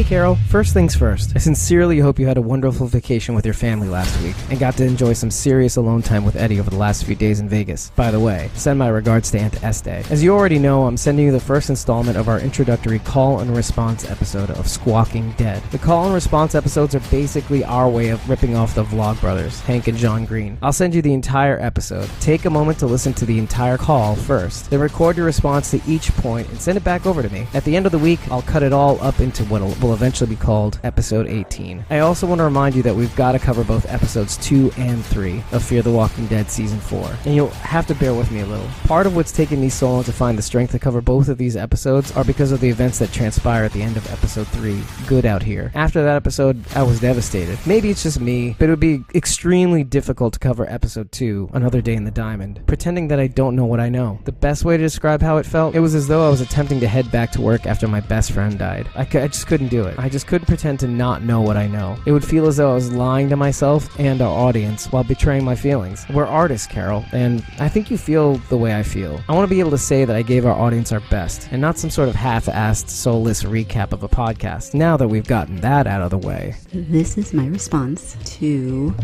Carol, first things first. I sincerely hope you had a wonderful vacation with your family last week and got to enjoy some serious alone time with Eddie over the last few days in Vegas. By the way, send my regards to Aunt Este. As you already know, I'm sending you the first installment of our introductory call and response episode of Squawking Dead. The call and response episodes are basically our way of ripping off the Vlogbrothers, Hank and John Green. I'll send you the entire episode. Take a moment to listen to the entire call first, then record your response to each point and send it back over to me. At the end of the week, I'll cut it all up into what will eventually be called episode 18. I also want to remind you that we've got to cover both episodes 2 and 3 of Fear the Walking Dead season 4, and you'll have to bear with me a little. Part of what's taken me so long to find the strength to cover both of these episodes are because of the events that transpire at the end of episode 3, Good Out Here. After that episode, I was devastated. Maybe it's just me, but it would be extremely difficult to cover episode 2, Another Day in the Diamond, pretending that I don't know what I know. The best way to describe how it felt, it was as though I was attempting to head back to work after my best friend died. I just couldn't do it. I just couldn't pretend to not know what I know. It would feel as though I was lying to myself and our audience while betraying my feelings. We're artists, Carol, and I think you feel the way I feel. I want to be able to say that I gave our audience our best, and not some sort of half-assed, soulless recap of a podcast, now that we've gotten that out of the way. This is my response to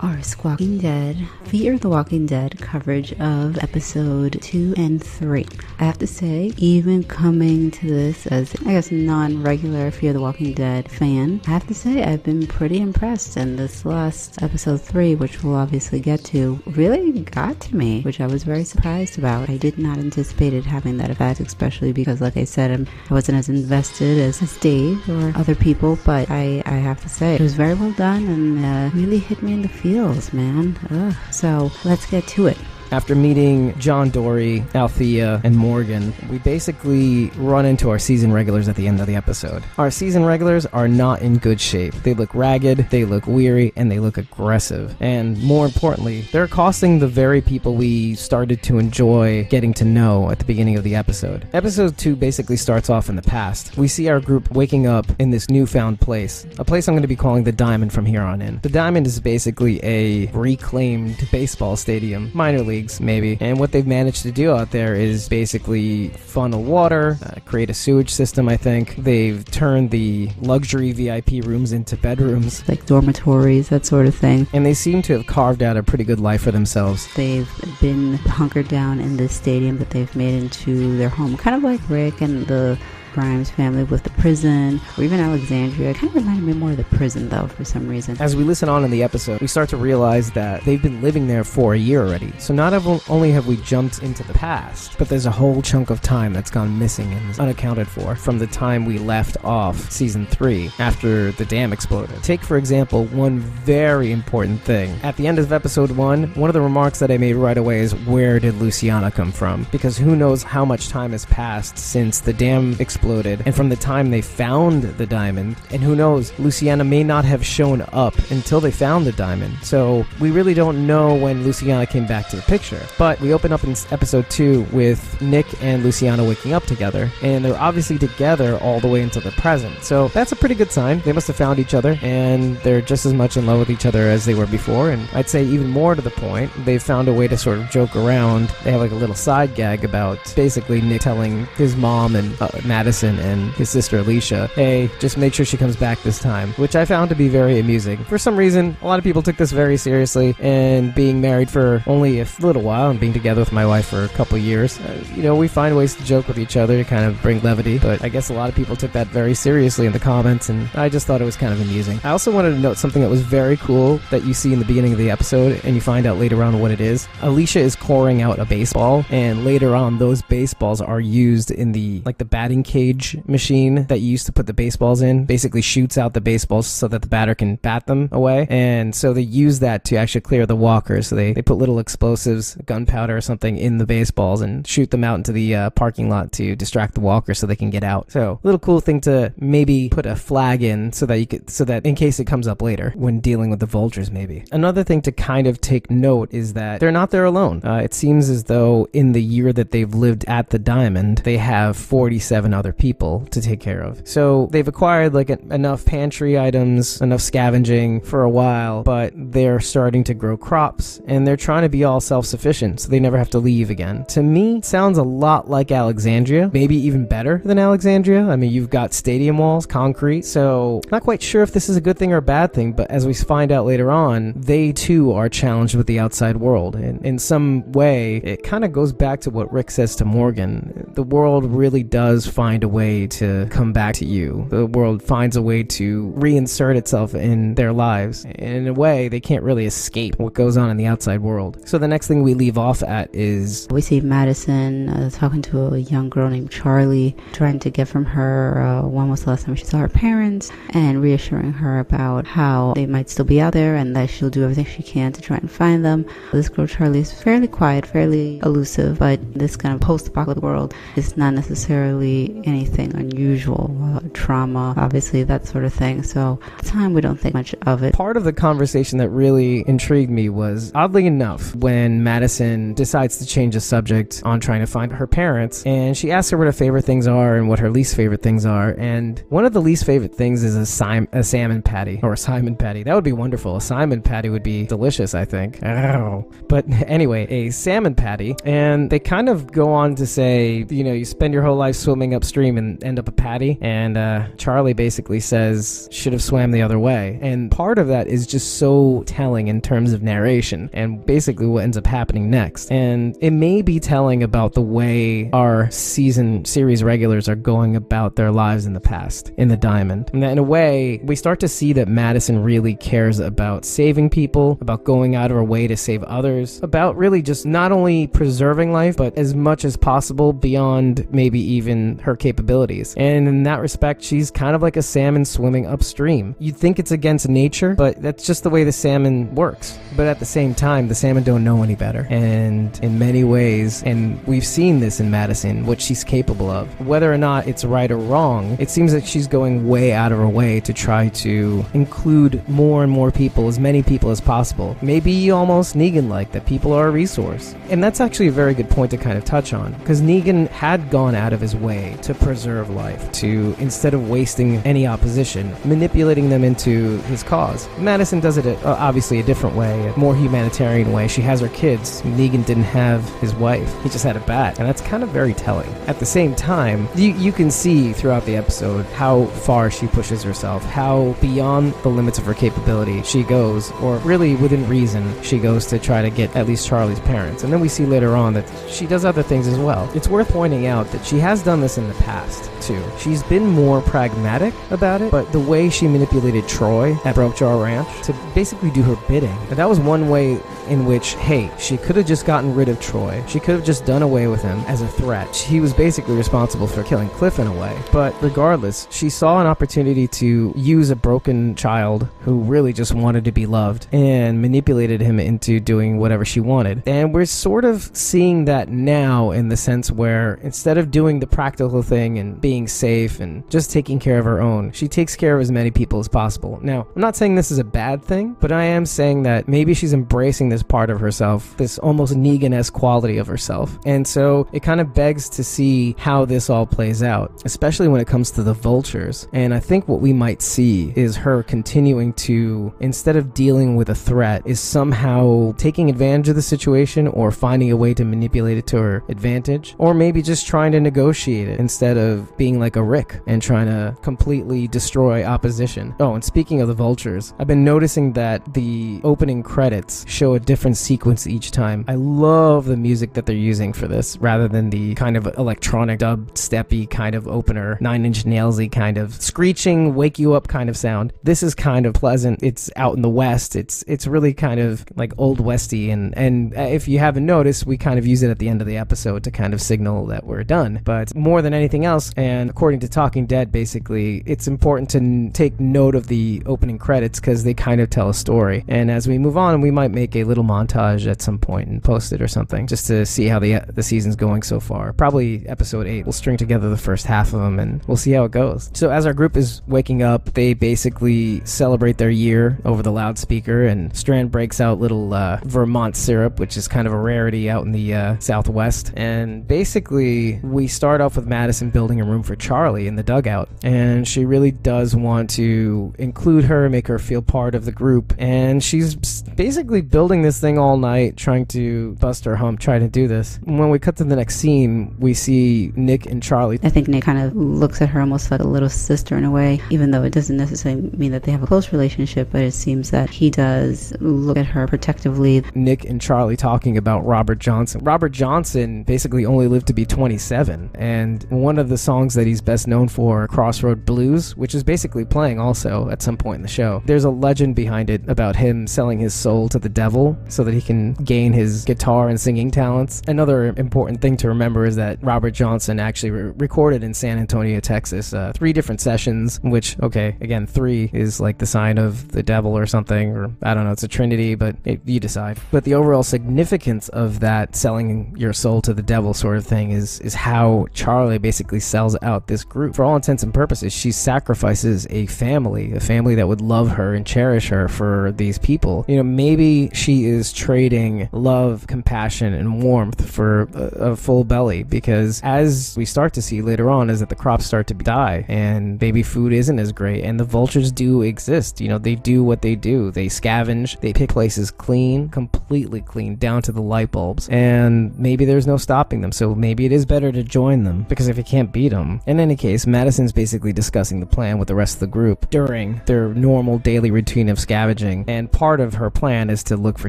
our Squawking Dead, Fear the Walking Dead coverage of episode 2 and 3. I have to say, even coming to this as, I guess, non-regular Fear the Walking Dead fan, I have to say I've been pretty impressed, and this last episode 3, which we'll obviously get to, really got to me, which I was very surprised about. I did not anticipate it having that effect, especially because, like I said, I wasn't as invested as Dave or other people, but I have to say, it was very well done and really hit me in the feels, man. Ugh. So let's get to it. After meeting John Dory, Althea, and Morgan, we basically run into our season regulars at the end of the episode. Our season regulars are not in good shape. They look ragged, they look weary, and they look aggressive. And more importantly, they're costing the very people we started to enjoy getting to know at the beginning of the episode. Episode 2 basically starts off in the past. We see our group waking up in this newfound place, a place I'm going to be calling the Diamond from here on in. The Diamond is basically a reclaimed baseball stadium, minor league maybe, and what they've managed to do out there is basically funnel water, create a sewage system. I think they've turned the luxury VIP rooms into bedrooms, like dormitories, that sort of thing, and they seem to have carved out a pretty good life for themselves. They've been hunkered down in this stadium that they've made into their home, kind of like Rick and the Grimes family with the prison, or even Alexandria. It kind of reminded me more of the prison, though, for some reason. As we listen on in the episode, we start to realize that they've been living there for a year already. So not only have we jumped into the past, but there's a whole chunk of time that's gone missing and is unaccounted for from the time we left off season 3 after the dam exploded. Take, for example, one very important thing. At the end of episode 1, one of the remarks that I made right away is, where did Luciana come from? Because who knows how much time has passed since the dam exploded and from the time they found the diamond, and who knows, Luciana may not have shown up until they found the diamond. So we really don't know when Luciana came back to the picture. But we open up in episode 2 with Nick and Luciana waking up together, and they're obviously together all the way into the present. So that's a pretty good sign. They must have found each other, and they're just as much in love with each other as they were before, and I'd say even more to the point, they've found a way to sort of joke around. They have like a little side gag about basically Nick telling his mom and Madison and his sister Alicia, hey, just make sure she comes back this time, which I found to be very amusing. For some reason, a lot of people took this very seriously, and being married for only a little while and being together with my wife for a couple years, we find ways to joke with each other to kind of bring levity, but I guess a lot of people took that very seriously in the comments, and I just thought it was kind of amusing. I also wanted to note something that was very cool that you see in the beginning of the episode, and you find out later on what it is. Alicia is coring out a baseball, and later on those baseballs are used in the batting cage machine that you used to put the baseballs in. Basically shoots out the baseballs so that the batter can bat them away, and so they use that to actually clear the walkers. So they put little explosives, gunpowder or something, in the baseballs and shoot them out into the parking lot to distract the walkers so they can get out. So little cool thing to maybe put a flag in so that in case it comes up later when dealing with the Vultures maybe. Another thing to kind of take note is that they're not there alone. It seems as though in the year that they've lived at the Diamond, they have 47 other people to take care of. So they've acquired like enough pantry items, enough scavenging for a while, but they're starting to grow crops and they're trying to be all self-sufficient so they never have to leave again. To me, it sounds a lot like Alexandria, maybe even better than Alexandria. I mean, you've got stadium walls, concrete, so not quite sure if this is a good thing or a bad thing, but as we find out later on, they too are challenged with the outside world. And in some way, it kind of goes back to what Rick says to Morgan. The world really does find a way to come back to you. The world finds a way to reinsert itself in their lives. And in a way, they can't really escape what goes on in the outside world. So the next thing we leave off at is... we see Madison talking to a young girl named Charlie, trying to get from her when was the last time she saw her parents, and reassuring her about how they might still be out there and that she'll do everything she can to try and find them. This girl Charlie is fairly quiet, fairly elusive, but this kind of post-apocalyptic world is not necessarily anything unusual. Trauma, obviously, that sort of thing. So at the time, we don't think much of it. Part of the conversation that really intrigued me was, oddly enough, when Madison decides to change the subject on trying to find her parents, and she asks her what her favorite things are and what her least favorite things are, and one of the least favorite things is a salmon patty, or a Simon patty. That would be wonderful. A Simon patty would be delicious, I think. Oh. But anyway, a salmon patty, and they kind of go on to say, you know, you spend your whole life swimming upstream and end up a patty, and Charlie basically says, should have swam the other way. And part of that is just so telling in terms of narration and basically what ends up happening next. And it may be telling about the way our series regulars are going about their lives in the past, in the Diamond. And that in a way, we start to see that Madison really cares about saving people, about going out of her way to save others, about really just not only preserving life, but as much as possible beyond maybe even her capabilities. And in that respect, she's kind of like a salmon swimming upstream. You'd think it's against nature, but that's just the way the salmon works. But at the same time, the salmon don't know any better. And in many ways, and we've seen this in Madison, what she's capable of. Whether or not it's right or wrong, it seems like she's going way out of her way to try to include more and more people, as many people as possible. Maybe almost Negan-like, that people are a resource. And that's actually a very good point to kind of touch on, because Negan had gone out of his way to preserve life, to, instead of wasting any opposition, manipulating them into his cause. Madison does it obviously a different way, a more humanitarian way. She has her kids. Negan didn't have his wife. He just had a bat. And that's kind of very telling. At the same time, you can see throughout the episode how far she pushes herself, how beyond the limits of her capability she goes, or really within reason, she goes to try to get at least Charlie's parents. And then we see later on that she does other things as well. It's worth pointing out that she has done this in the past, too. She's been more pragmatic about it, but the way she manipulated Troy at Broke Jaw Ranch to basically do her bidding, and that was one way in which, hey, she could have just gotten rid of Troy. She could have just done away with him as a threat. He was basically responsible for killing Cliff in a way. But regardless, she saw an opportunity to use a broken child who really just wanted to be loved and manipulated him into doing whatever she wanted. And we're sort of seeing that now in the sense where instead of doing the practical thing and being safe and just taking care of her own, she takes care of as many people as possible. Now, I'm not saying this is a bad thing, but I am saying that maybe she's embracing this part of herself, this almost Negan-esque quality of herself. And so it kind of begs to see how this all plays out, especially when it comes to the Vultures. And I think what we might see is her continuing to, instead of dealing with a threat, is somehow taking advantage of the situation or finding a way to manipulate it to her advantage, or maybe just trying to negotiate it instead of being like a Rick and trying to completely destroy opposition. Oh, and speaking of the Vultures, I've been noticing that the opening credits show a different sequence each time. I love the music that they're using for this rather than the kind of electronic dubstep-y kind of opener, Nine Inch Nails-y kind of screeching, wake you up kind of sound. This is kind of pleasant. It's out in the West. It's really kind of like Old Westy, and if you haven't noticed, we kind of use it at the end of the episode to kind of signal that we're done. But more than anything else, and according to Talking Dead, basically, it's important to take note of the opening credits because they kind of tell a story. And as we move on, we might make a little montage at some point and post it or something just to see how the season's going so far. Probably episode 8. We'll string together the first half of them and we'll see how it goes. So as our group is waking up, they basically celebrate their year over the loudspeaker, and Strand breaks out little Vermont syrup, which is kind of a rarity out in the Southwest. And basically we start off with Madison Madison building a room for Charlie in the dugout, and she really does want to include her, make her feel part of the group, and she's basically building this thing all night, trying to bust her hump, trying to do this. When we cut to the next scene, we see Nick and Charlie. I think Nick kind of looks at her almost like a little sister in a way, even though it doesn't necessarily mean that they have a close relationship, but it seems that he does look at her protectively. Nick and Charlie talking about Robert Johnson. Robert Johnson basically only lived to be 27, and one of the songs that he's best known for, Crossroad Blues, which is basically playing also at some point in the show. There's a legend behind it about him selling his soul to the devil so that he can gain his guitar and singing talents. Another important thing to remember is that Robert Johnson actually recorded in San Antonio, Texas, 3 different sessions, which, okay, again, 3 is like the sign of the devil or something, or I don't know, it's a trinity, but you decide. But the overall significance of that selling your soul to the devil sort of thing is how Charlie basically sells out this group. For all intents and purposes, she sacrifices a family that would love her and cherish her for these people. You know, maybe she is trading love, compassion, and warmth for a full belly, because as we start to see later on is that the crops start to die and maybe food isn't as great, and the vultures do exist. You know, they do what they do. They scavenge, they pick places clean, completely clean, down to the light bulbs, and maybe there's no stopping them, so maybe it is better to join them, because if you can't beat them. In any case, Madison's basically discussing the plan with the rest of the group during their normal daily routine of scavenging, and part of her plan is to look for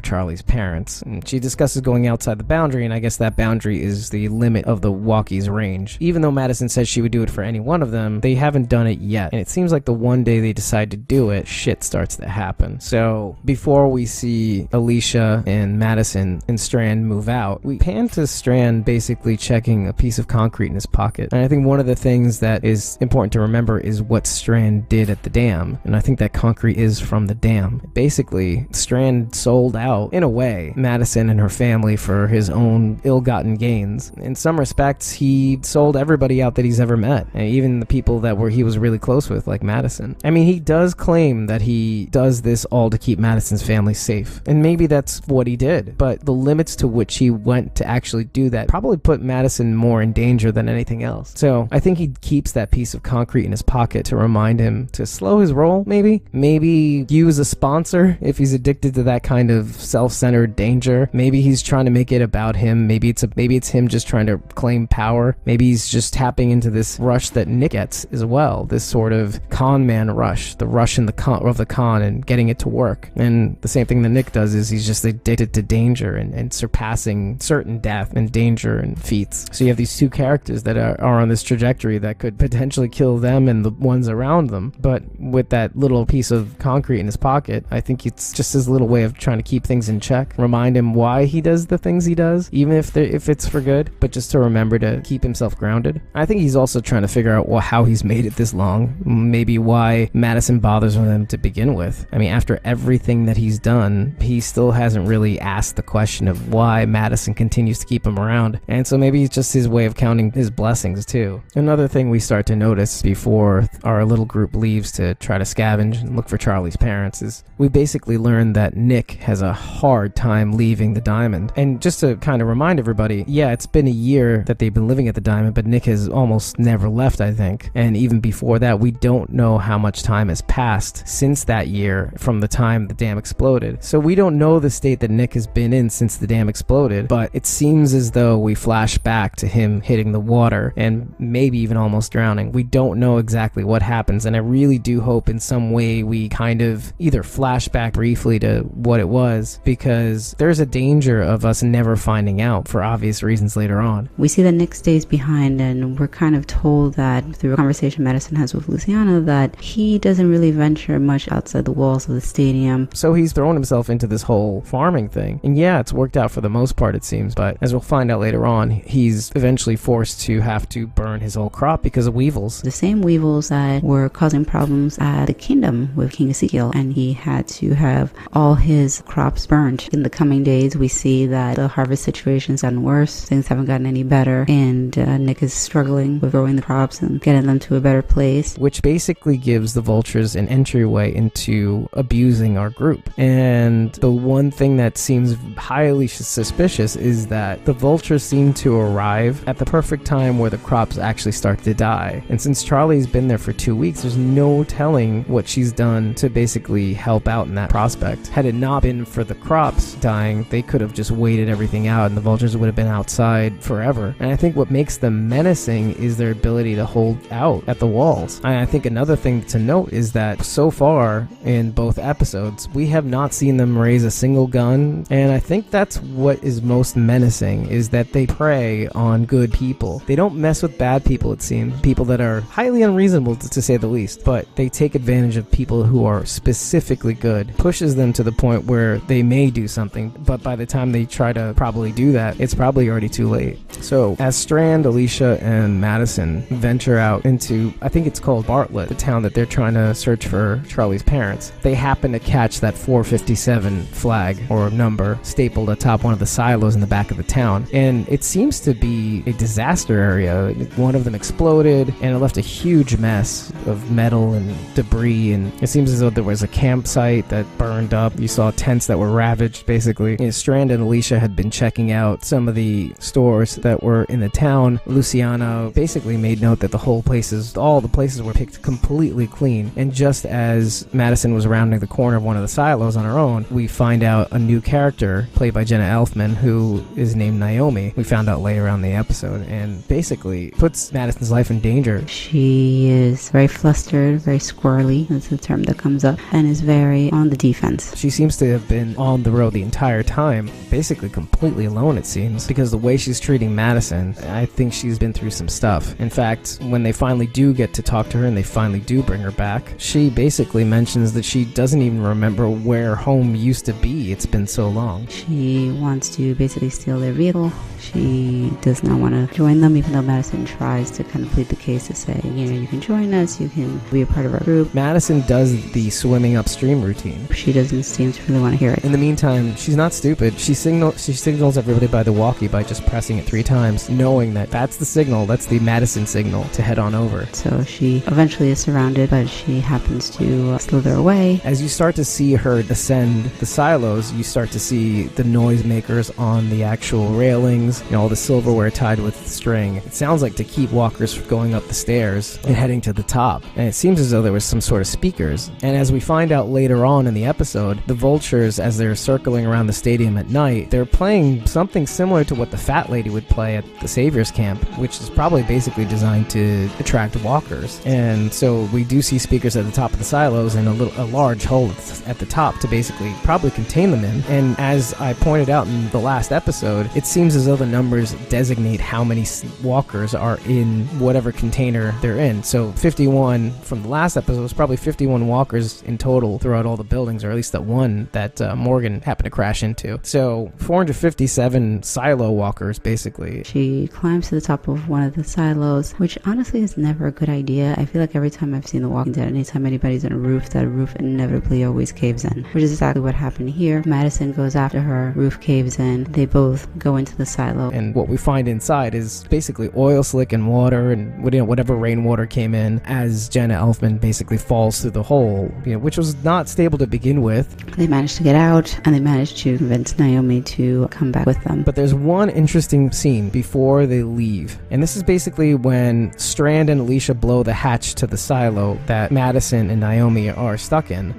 Charlie's parents. And she discusses going outside the boundary, and I guess that boundary is the limit of the walkies' range. Even though Madison says she would do it for any one of them, they haven't done it yet, and it seems like the one day they decide to do it, shit starts to happen. So before we see Alicia and Madison and Strand move out, we pan to Strand basically checking a piece of concrete in his pocket. And I think one of the things that is important to remember is what Strand did at the dam, and I think that concrete is from the dam. Basically, Strand sold out, in a way, Madison and her family for his own ill-gotten gains. In some respects, he sold everybody out that he's ever met, and even the people that he was really close with, like Madison. I mean, he does claim that he does this all to keep Madison's family safe, and maybe that's what he did, but the limits to which he went to actually do that probably put Madison more in danger than anything else. So I think he keeps that piece of concrete in his pocket to remind him to slow his roll, maybe use a sponsor if he's addicted to that kind of self-centered danger. Maybe he's trying to make it about him. Maybe it's him just trying to claim power. Maybe he's just tapping into this rush that Nick gets as well, this sort of con man rush, the rush in the con and getting it to work. And the same thing that Nick does is he's just addicted to danger and surpassing certain death and danger and feats. So you have these two characters that are on this trajectory that could potentially kill them and the ones around them. But with that little piece of concrete in his pocket, I think it's just his little way of trying to keep things in check, remind him why he does the things he does, even if it's for good, but just to remember to keep himself grounded. I think he's also trying to figure out how he's made it this long, maybe why Madison bothers with him to begin with. I mean, after everything that he's done, he still hasn't really asked the question of why Madison continues to keep him around, and so maybe it's just his way of counting his blessings too. Another thing we start to notice before our little group leaves to try to scavenge and look for Charlie's parents is we basically learn that Nick has a hard time leaving the diamond. And just to kind of remind everybody, yeah, it's been a year that they've been living at the diamond, but Nick has almost never left, I think. And even before that, we don't know how much time has passed since that year from the time the dam exploded. So we don't know the state that Nick has been in since the dam exploded, but it seems as though we flash back to him hitting the water and maybe even almost drowning. We don't know exactly what happens, and I really do hope in some way we kind of either flash back briefly to what it was, because there's a danger of us never finding out for obvious reasons later on. We see that Nick stays behind, and we're kind of told that through a conversation Madison has with Luciana that he doesn't really venture much outside the walls of the stadium. So he's thrown himself into this whole farming thing, and yeah, it's worked out for the most part, it seems, but as we'll find out later on, he's eventually forced to have to burn his whole crop because of weevils. The same weevils that were causing problems at the kingdom with King Ezekiel, and he had to have all his crops burned. In the coming days, we see that the harvest situation's gotten worse, things haven't gotten any better, and Nick is struggling with growing the crops and getting them to a better place. Which basically gives the vultures an entryway into abusing our group. And the one thing that seems highly suspicious is that the vultures seem to arrive at the perfect time where the the crops actually start to die. And since Charlie's been there for 2 weeks, there's no telling what she's done to basically help out in that prospect. Had it not been for the crops dying, they could have just waited everything out and the vultures would have been outside forever. And I think what makes them menacing is their ability to hold out at the walls. And I think another thing to note is that so far in both episodes, we have not seen them raise a single gun. And I think that's what is most menacing, is that they prey on good people. They don't mess with bad people, it seems. People that are highly unreasonable, to say the least. But they take advantage of people who are specifically good. Pushes them to the point where they may do something, but by the time they try to probably do that, it's probably already too late. So as Strand, Alicia, and Madison venture out into, I think it's called Bartlett, the town that they're trying to search for Charlie's parents, they happen to catch that 457 flag or number stapled atop one of the silos in the back of the town. And it seems to be a disaster area. One of them exploded and it left a huge mess of metal and debris, and it seems as though there was a campsite that burned up. You saw tents that were ravaged, basically. And Strand and Alicia had been checking out some of the stores that were in the town. Luciana basically made note that all the places were picked completely clean. And just as Madison was rounding the corner of one of the silos on her own, we find out a new character played by Jenna Elfman, who is named Naomi. We found out later on in the episode, and basically puts Madison's life in danger. She is very flustered, very squirrely, that's the term that comes up, and is very on the defense. She seems to have been on the road the entire time, basically completely alone, it seems, because the way she's treating Madison, I think she's been through some stuff. In fact, when they finally do get to talk to her and they finally do bring her back, she basically mentions that she doesn't even remember where home used to be. It's been so long. She wants to basically steal their vehicle. She does not want to join them, even though Madison tries to kind of plead the case to say, you can join us, you can be a part of our group. Madison does the swimming upstream routine. She doesn't seem to really want to hear it. In the meantime, she's not stupid. She signals everybody by the walkie by just pressing it 3 times, knowing that that's the signal, that's the Madison signal to head on over. So she eventually is surrounded, but she happens to slither away. As you start to see her ascend the silos, you start to see the noisemakers on the actual railings, all the silverware tied with string. It sounds like to keep walkers from going up the stairs and heading to the top. And it seems as though there was some sort of speakers. And as we find out later on in the episode, the Vultures, as they're circling around the stadium at night, they're playing something similar to what the Fat Lady would play at the Savior's Camp, which is probably basically designed to attract walkers. And so we do see speakers at the top of the silos and a large hole at the top to basically probably contain them in. And as I pointed out in the last episode, it seems as though the numbers designate how many walkers are in whatever container they're in. So 51 from the last episode was probably 51 walkers in total throughout all the buildings, or at least that one that Morgan happened to crash into. So 457 silo walkers, basically. She climbs to the top of one of the silos, which honestly is never a good idea. I feel like every time I've seen The Walking Dead, anytime anybody's on a roof, that roof inevitably always caves in, which is exactly what happened here. Madison goes after her, roof caves in, they both go into the silo. And what we find inside is basically oil slick and water and whatever rainwater came in, as Jenna Elfman basically falls through the hole, which was not stable to begin with. They managed to get out, and they managed to convince Naomi to come back with them. But there's one interesting scene before they leave, and this is basically when Strand and Alicia blow the hatch to the silo that Madison and Naomi are stuck in.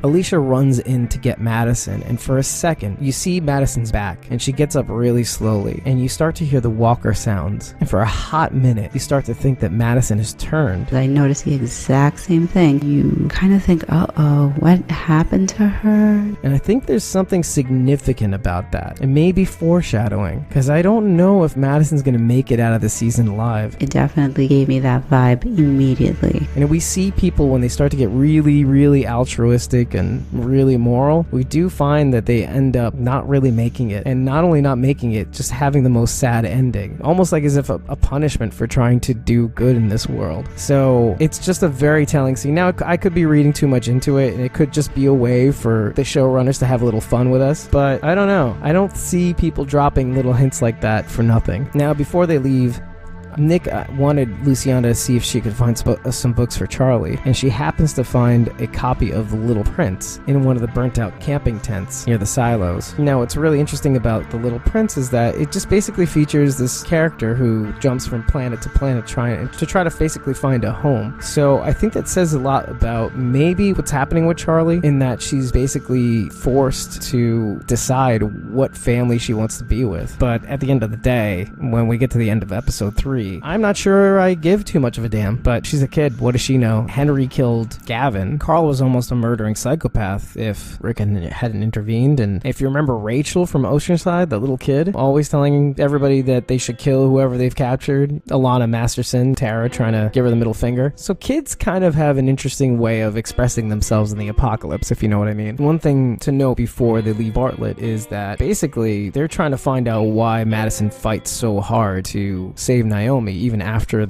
Alicia runs in to get Madison, and for a second, you see Madison's back, and she gets up really slowly, and you start to hear the walker sounds. And for a hot minute, you start to think that Madison has turned. I noticed the exact same thing. You kind of think, uh-oh, what happened to her? And I think there's something significant about that. It may be foreshadowing, because I don't know if Madison's going to make it out of the season alive. It definitely gave me that vibe immediately. And we see people, when they start to get really, really altruistic and really moral, we do find that they end up not really making it, and not only not making it, just having the most sad ending, almost like as if a punishment for trying to do good in this world. So it's just a very telling scene. Now, I could be reading too much into it, and it could just be a way for the showrunners to have a little fun with us, but I don't know. I don't see people dropping little hints like that for nothing. Now, before they leave, Nick wanted Luciana to see if she could find some books for Charlie, and she happens to find a copy of The Little Prince in one of the burnt-out camping tents near the silos. Now, what's really interesting about The Little Prince is that it just basically features this character who jumps from planet to planet trying to basically find a home. So I think that says a lot about maybe what's happening with Charlie, in that she's basically forced to decide what family she wants to be with. But at the end of the day, when we get to the end of episode 3, I'm not sure I give too much of a damn, but she's a kid. What does she know? Henry killed Gavin. Carl was almost a murdering psychopath if Rick hadn't intervened. And if you remember Rachel from Oceanside, the little kid, always telling everybody that they should kill whoever they've captured. Alana Masterson, Tara trying to give her the middle finger. So kids kind of have an interesting way of expressing themselves in the apocalypse, if you know what I mean. One thing to note before they leave Bartlett is that basically they're trying to find out why Madison fights so hard to save Naomi, even after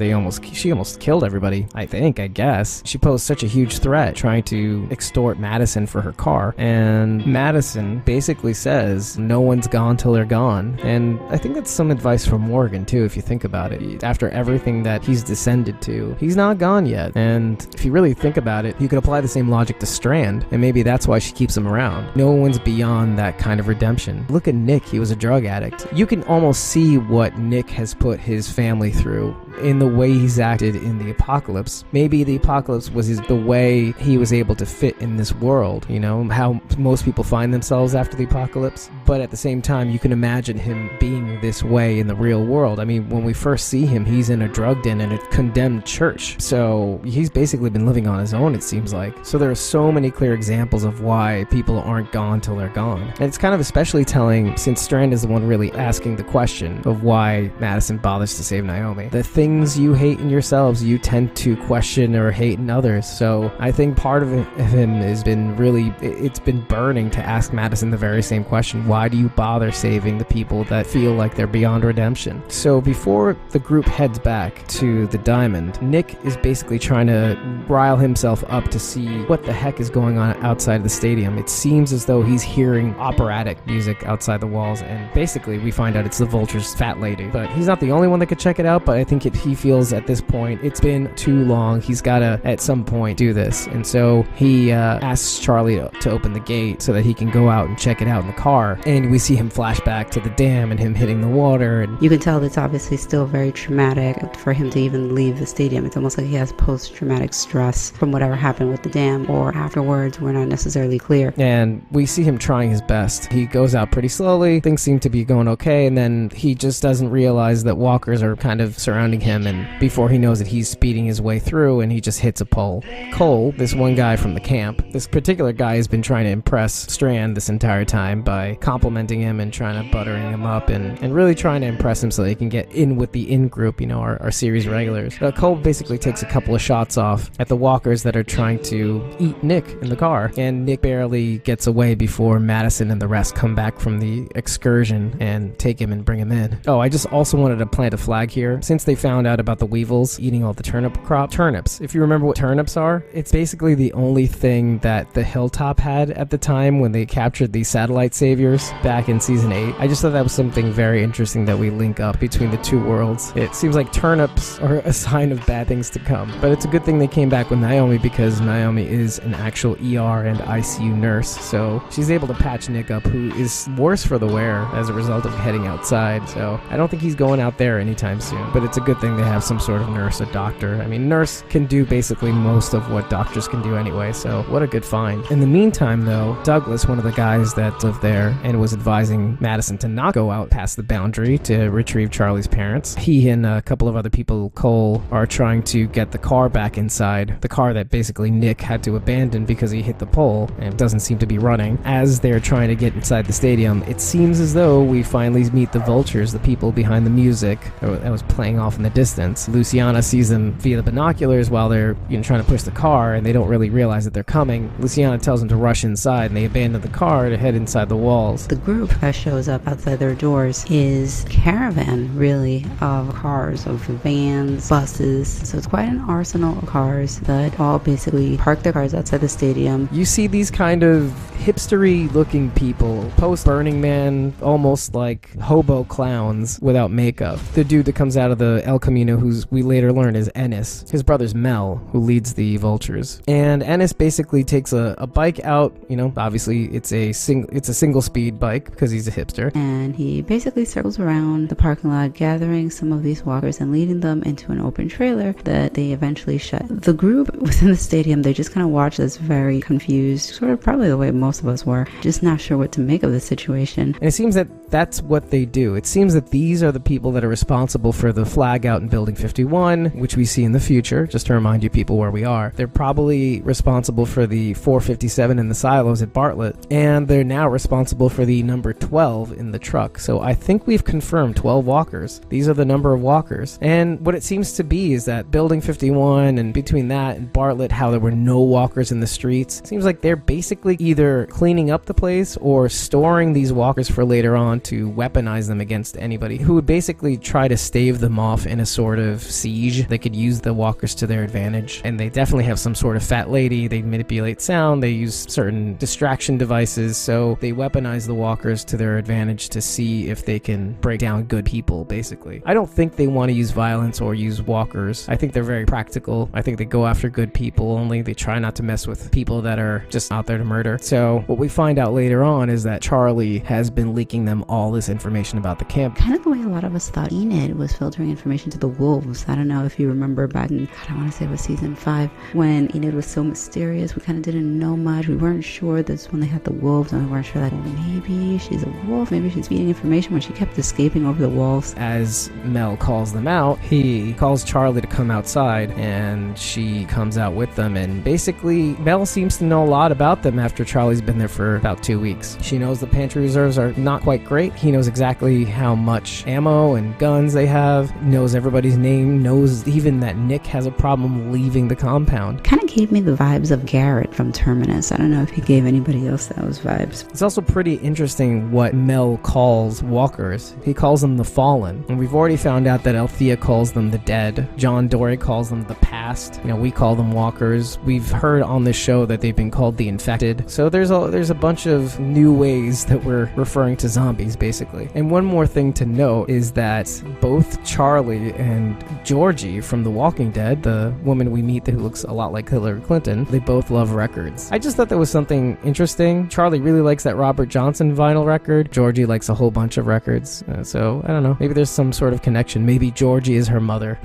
she almost killed everybody, I guess. She posed such a huge threat trying to extort Madison for her car, and Madison basically says no one's gone till they're gone. And I think that's some advice from Morgan too, if you think about it. After everything that he's descended to, he's not gone yet. And if you really think about it, you could apply the same logic to Strand, and maybe that's why she keeps him around. No one's beyond that kind of redemption. Look at Nick, he was a drug addict. You can almost see what Nick has put his family through in the way he's acted in the apocalypse. Maybe the apocalypse was the way he was able to fit in this world, you know, how most people find themselves after the apocalypse. But at the same time, you can imagine him being this way in the real world. I mean, when we first see him, he's in a drug den in a condemned church. So he's basically been living on his own, it seems like. So there are so many clear examples of why people aren't gone till they're gone. And it's kind of especially telling since Strand is the one really asking the question of why Madison bothers to save Naomi. The things you hate in yourselves, you tend to question or hate in others. So I think part of him has been it's been burning to ask Madison the very same question. Why do you bother saving the people that feel like they're beyond redemption? So before the group heads back to the Diamond, Nick is basically trying to rile himself up to see what the heck is going on outside of the stadium. It seems as though he's hearing operatic music outside the walls, and basically we find out it's the Vultures' fat lady. But he's not the only one that could check it out, but I think he feels at this point it's been too long. He's got to at some point do this, and so he asks Charlie to open the gate so that he can go out and check it out in the car. And we see him flash back to the dam and him hitting the water, and you can tell that's obviously still very traumatic for him to even leave the stadium. It's almost like he has post-traumatic stress from whatever happened with the dam, or afterwards. We're not necessarily clear. And we see him trying his best. He goes out pretty slowly, things seem to be going okay, and then he just doesn't realize that walkers are kind of surrounding him, and before he knows it, he's speeding his way through and he just hits a pole. Cole, this one guy from the camp, this particular guy has been trying to impress Strand this entire time by complimenting him and trying to buttering him up and really trying to impress him so they can get in with the in-group, you know, our series regulars. Cole basically takes a couple of shots off at the walkers that are trying to eat Nick in the car, and Nick barely gets away before Madison and the rest come back from the excursion and take him and bring him in. Oh, I just also wanted to plant a flag here. Since they found out about the weevils eating all the turnips, if you remember what turnips are, it's basically the only thing that the Hilltop had at the time when they captured the satellite saviors back in season 8. I just thought that was something very interesting that we link up between the two worlds. It seems like turnips are a sign of bad things to come, but it's a good thing they came back with Naomi, because Naomi is an actual ER and ICU nurse, so she's able to patch Nick up, who is worse for the wear as a result of heading outside. So I don't think he's going out there anytime soon, but it's a good thing they have some sort of nurse, a doctor. I mean, nurse can do basically most of what doctors can do anyway, so what a good find. In the meantime, though, Douglas, one of the guys that lived there and was advising Madison to not go out past the boundary to retrieve Charlie's parents, he and a couple of other people, Cole, are trying to get the car back inside, the car that basically Nick had to abandon because he hit the pole and doesn't seem to be running. As they're trying to get inside the stadium, it seems as though we finally meet the Vultures, the people behind the music that was playing off in the distance. Luciana sees them via the binoculars while they're trying to push the car, and they don't really realize that they're coming. Luciana tells them to rush inside, and they abandon the car to head inside the walls. house. The group that shows up outside their doors is caravan, really, of cars, of vans, buses. So it's quite an arsenal of cars that all basically park their cars outside the stadium. You see these kind of hipstery looking people, post Burning Man, almost like hobo clowns without makeup. The dude that comes out of the El Camino, who's we later learn is Ennis. His brother's Mel, who leads the Vultures. And Ennis basically takes a bike out, obviously it's a single speed bike because he's a hipster. And he basically circles around the parking lot, gathering some of these walkers and leading them into an open trailer that they eventually shut. The group within the stadium, they just kind of watch this very confused, sort of probably the way most of us were, just not sure what to make of the situation. And it seems that that's what they do. It seems that these are the people that are responsible for the flag out in Building 51, which we see in the future, just to remind you people where we are. They're probably responsible for the 457 in the silos at Bartlett, and they're now responsible for the number 12 in the truck. So I think we've confirmed 12 walkers. These are the number of walkers. And what it seems to be is that Building 51 and between that and Bartlett, how there were no walkers in the streets, it seems like they're basically either cleaning up the place or storing these walkers for later on to weaponize them against anybody who would basically try to stave them off in a sort of siege. They could use the walkers to their advantage, and they definitely have some sort of fat lady. They manipulate sound, they use certain distraction devices, so they weaponize the walkers to their advantage to see if they can break down good people, basically. I don't think they want to use violence or use walkers. I think they're very practical. I think they go after good people only. They try not to mess with people that are just out there to murder. So what we find out later on is that Charlie has been leaking them all this information about the camp. Kind of the way a lot of us thought Enid was filtering information to the wolves. I don't know if you remember back in, I want to say it was season 5, when Enid was so mysterious. We kind of didn't know much. We weren't sure. That's when they had the wolves, and we weren't sure that maybe she's a wolf, maybe she's feeding information when she kept escaping over the walls. As Mel calls them out, he calls Charlie to come outside, and she comes out with them, and basically Mel seems to know a lot about them after Charlie's been there for about 2 weeks. She knows the pantry reserves are not quite great. He knows exactly how much ammo and guns they have, knows everybody's name, knows even that Nick has a problem leaving the compound. Kind of gave me the vibes of Garrett from Terminus. I don't know if he gave anybody else those vibes. It's also pretty interesting what Mel calls walkers. He calls them the fallen, and we've already found out that Althea calls them the dead. John Dory calls them the past. We call them walkers. We've heard on this show that they've been called the infected. So there's a bunch of new ways that we're referring to zombies, basically. And one more thing to note is that both Charlie and Georgie from The Walking Dead, the woman we meet who looks a lot like Hillary Clinton, they both love records. I just thought that was something interesting. Charlie really likes that Robert Johnson vinyl record. Georgie likes a whole bunch of records. So I don't know. Maybe there's some sort of connection. Maybe Georgie is her mother.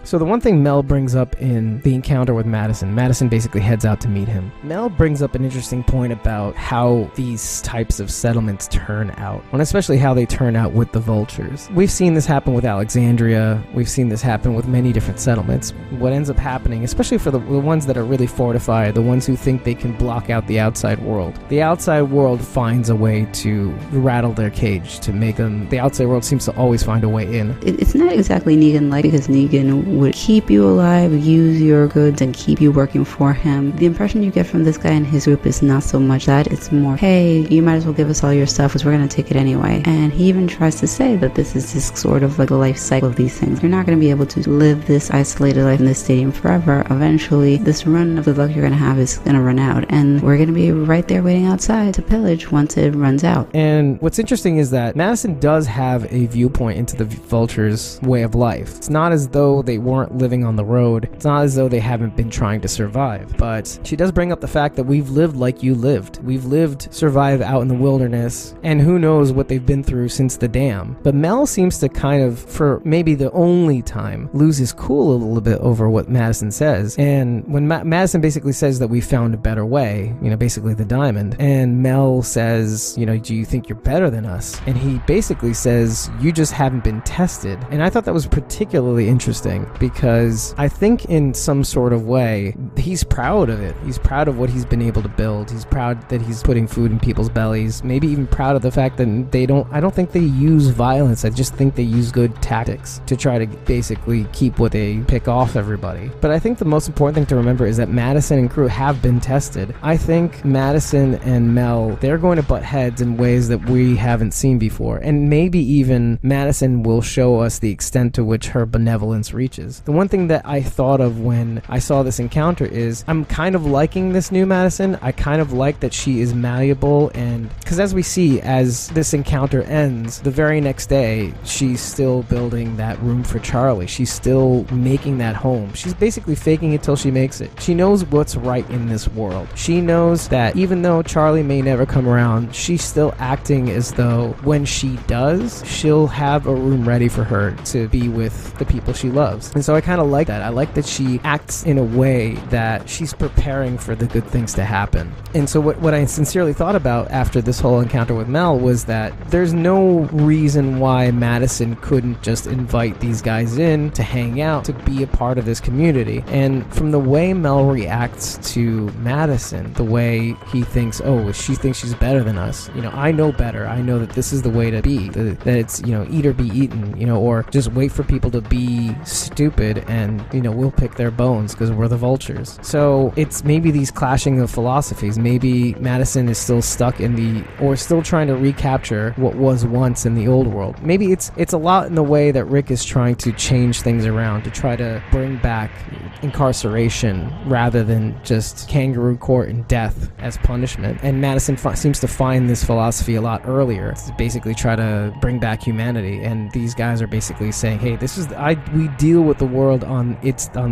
So the one thing Mel brings up in the encounter with Madison basically heads out to meet him. Mel brings up an interesting point about how these types of settlements turn out, and especially how they turn out with the Vultures. We've seen this happen with Alexandria. We've seen this happen with many different settlements. What ends up happening, especially for the ones that are really fortified, the ones who think they can block out the outside world, the outside world finds a way to rattle their cage, to make them, the outside world seems to always find a way in. It's not exactly Negan-like, because Negan would keep you alive, use your goods, and keep you working for him. The impression you get from this guy and his group is not so much that. It's more, hey, you might as well give us all your stuff because we're going to take it anyway. And he even tries to say that this is just sort of like a life cycle of these things. You're not going to be able to live this isolated life in this stadium forever. Eventually, this run of the luck you're going to have is going to run out, and we're going to be right there waiting outside to pillage once it runs out. And what's interesting is that Madison does have a viewpoint into the Vultures' way of life. It's not as though they weren't living on the road. It's not as though they haven't been trying to survive. But she does bring up the fact that we've lived like you lived. We've lived, survive out in the wilderness, and who knows what they've been through since the dam. But Mel seems to kind of, for maybe the only time, lose his cool a little bit over what Madison says. And when Madison basically says that we found a better way, basically the diamond, and Mel says, do you think you're better than us? And he basically says, you just haven't been tested. And I thought that was particularly interesting, because I think in some sort of way, he's proud of it. He's proud of what he's been able to build. He's proud that he's putting food in people's bellies, maybe even proud of the fact that and I don't think they use violence. I just think they use good tactics to try to basically keep what they pick off everybody. But I think the most important thing to remember is that Madison and crew have been tested. I think Madison and Mel, they're going to butt heads in ways that we haven't seen before, and maybe even Madison will show us the extent to which her benevolence reaches. The one thing that I thought of when I saw this encounter is I'm kind of liking this new Madison. I kind of like that she is malleable, and because as we see, as this encounter ends, the very next day she's still building that room for Charlie. She's still making that home. She's basically faking it till she makes it. She knows what's right in this world. She knows that even though Charlie may never come around, she's still acting as though when she does, she'll have a room ready for her to be with the people she loves. And so I kind of like that. I like that she acts in a way that she's preparing for the good things to happen. And so what I sincerely thought about after this whole encounter with Mel was that there's no reason why Madison couldn't just invite these guys in to hang out, to be a part of this community. And from the way Mel reacts to Madison, the way he thinks, oh, she thinks she's better than us. I know better. I know that this is the way to be, that it's, eat or be eaten, or just wait for people to be stupid and, we'll pick their bones because we're the vultures. So it's maybe these clashing of philosophies. Maybe Madison is still stuck or still trying to recapture what was once in the old world. Maybe it's a lot in the way that Rick is trying to change things around, to try to bring back incarceration rather than just kangaroo court and death as punishment. And Madison seems to find this philosophy a lot earlier, to basically try to bring back humanity. And these guys are basically saying, hey, we deal with the world on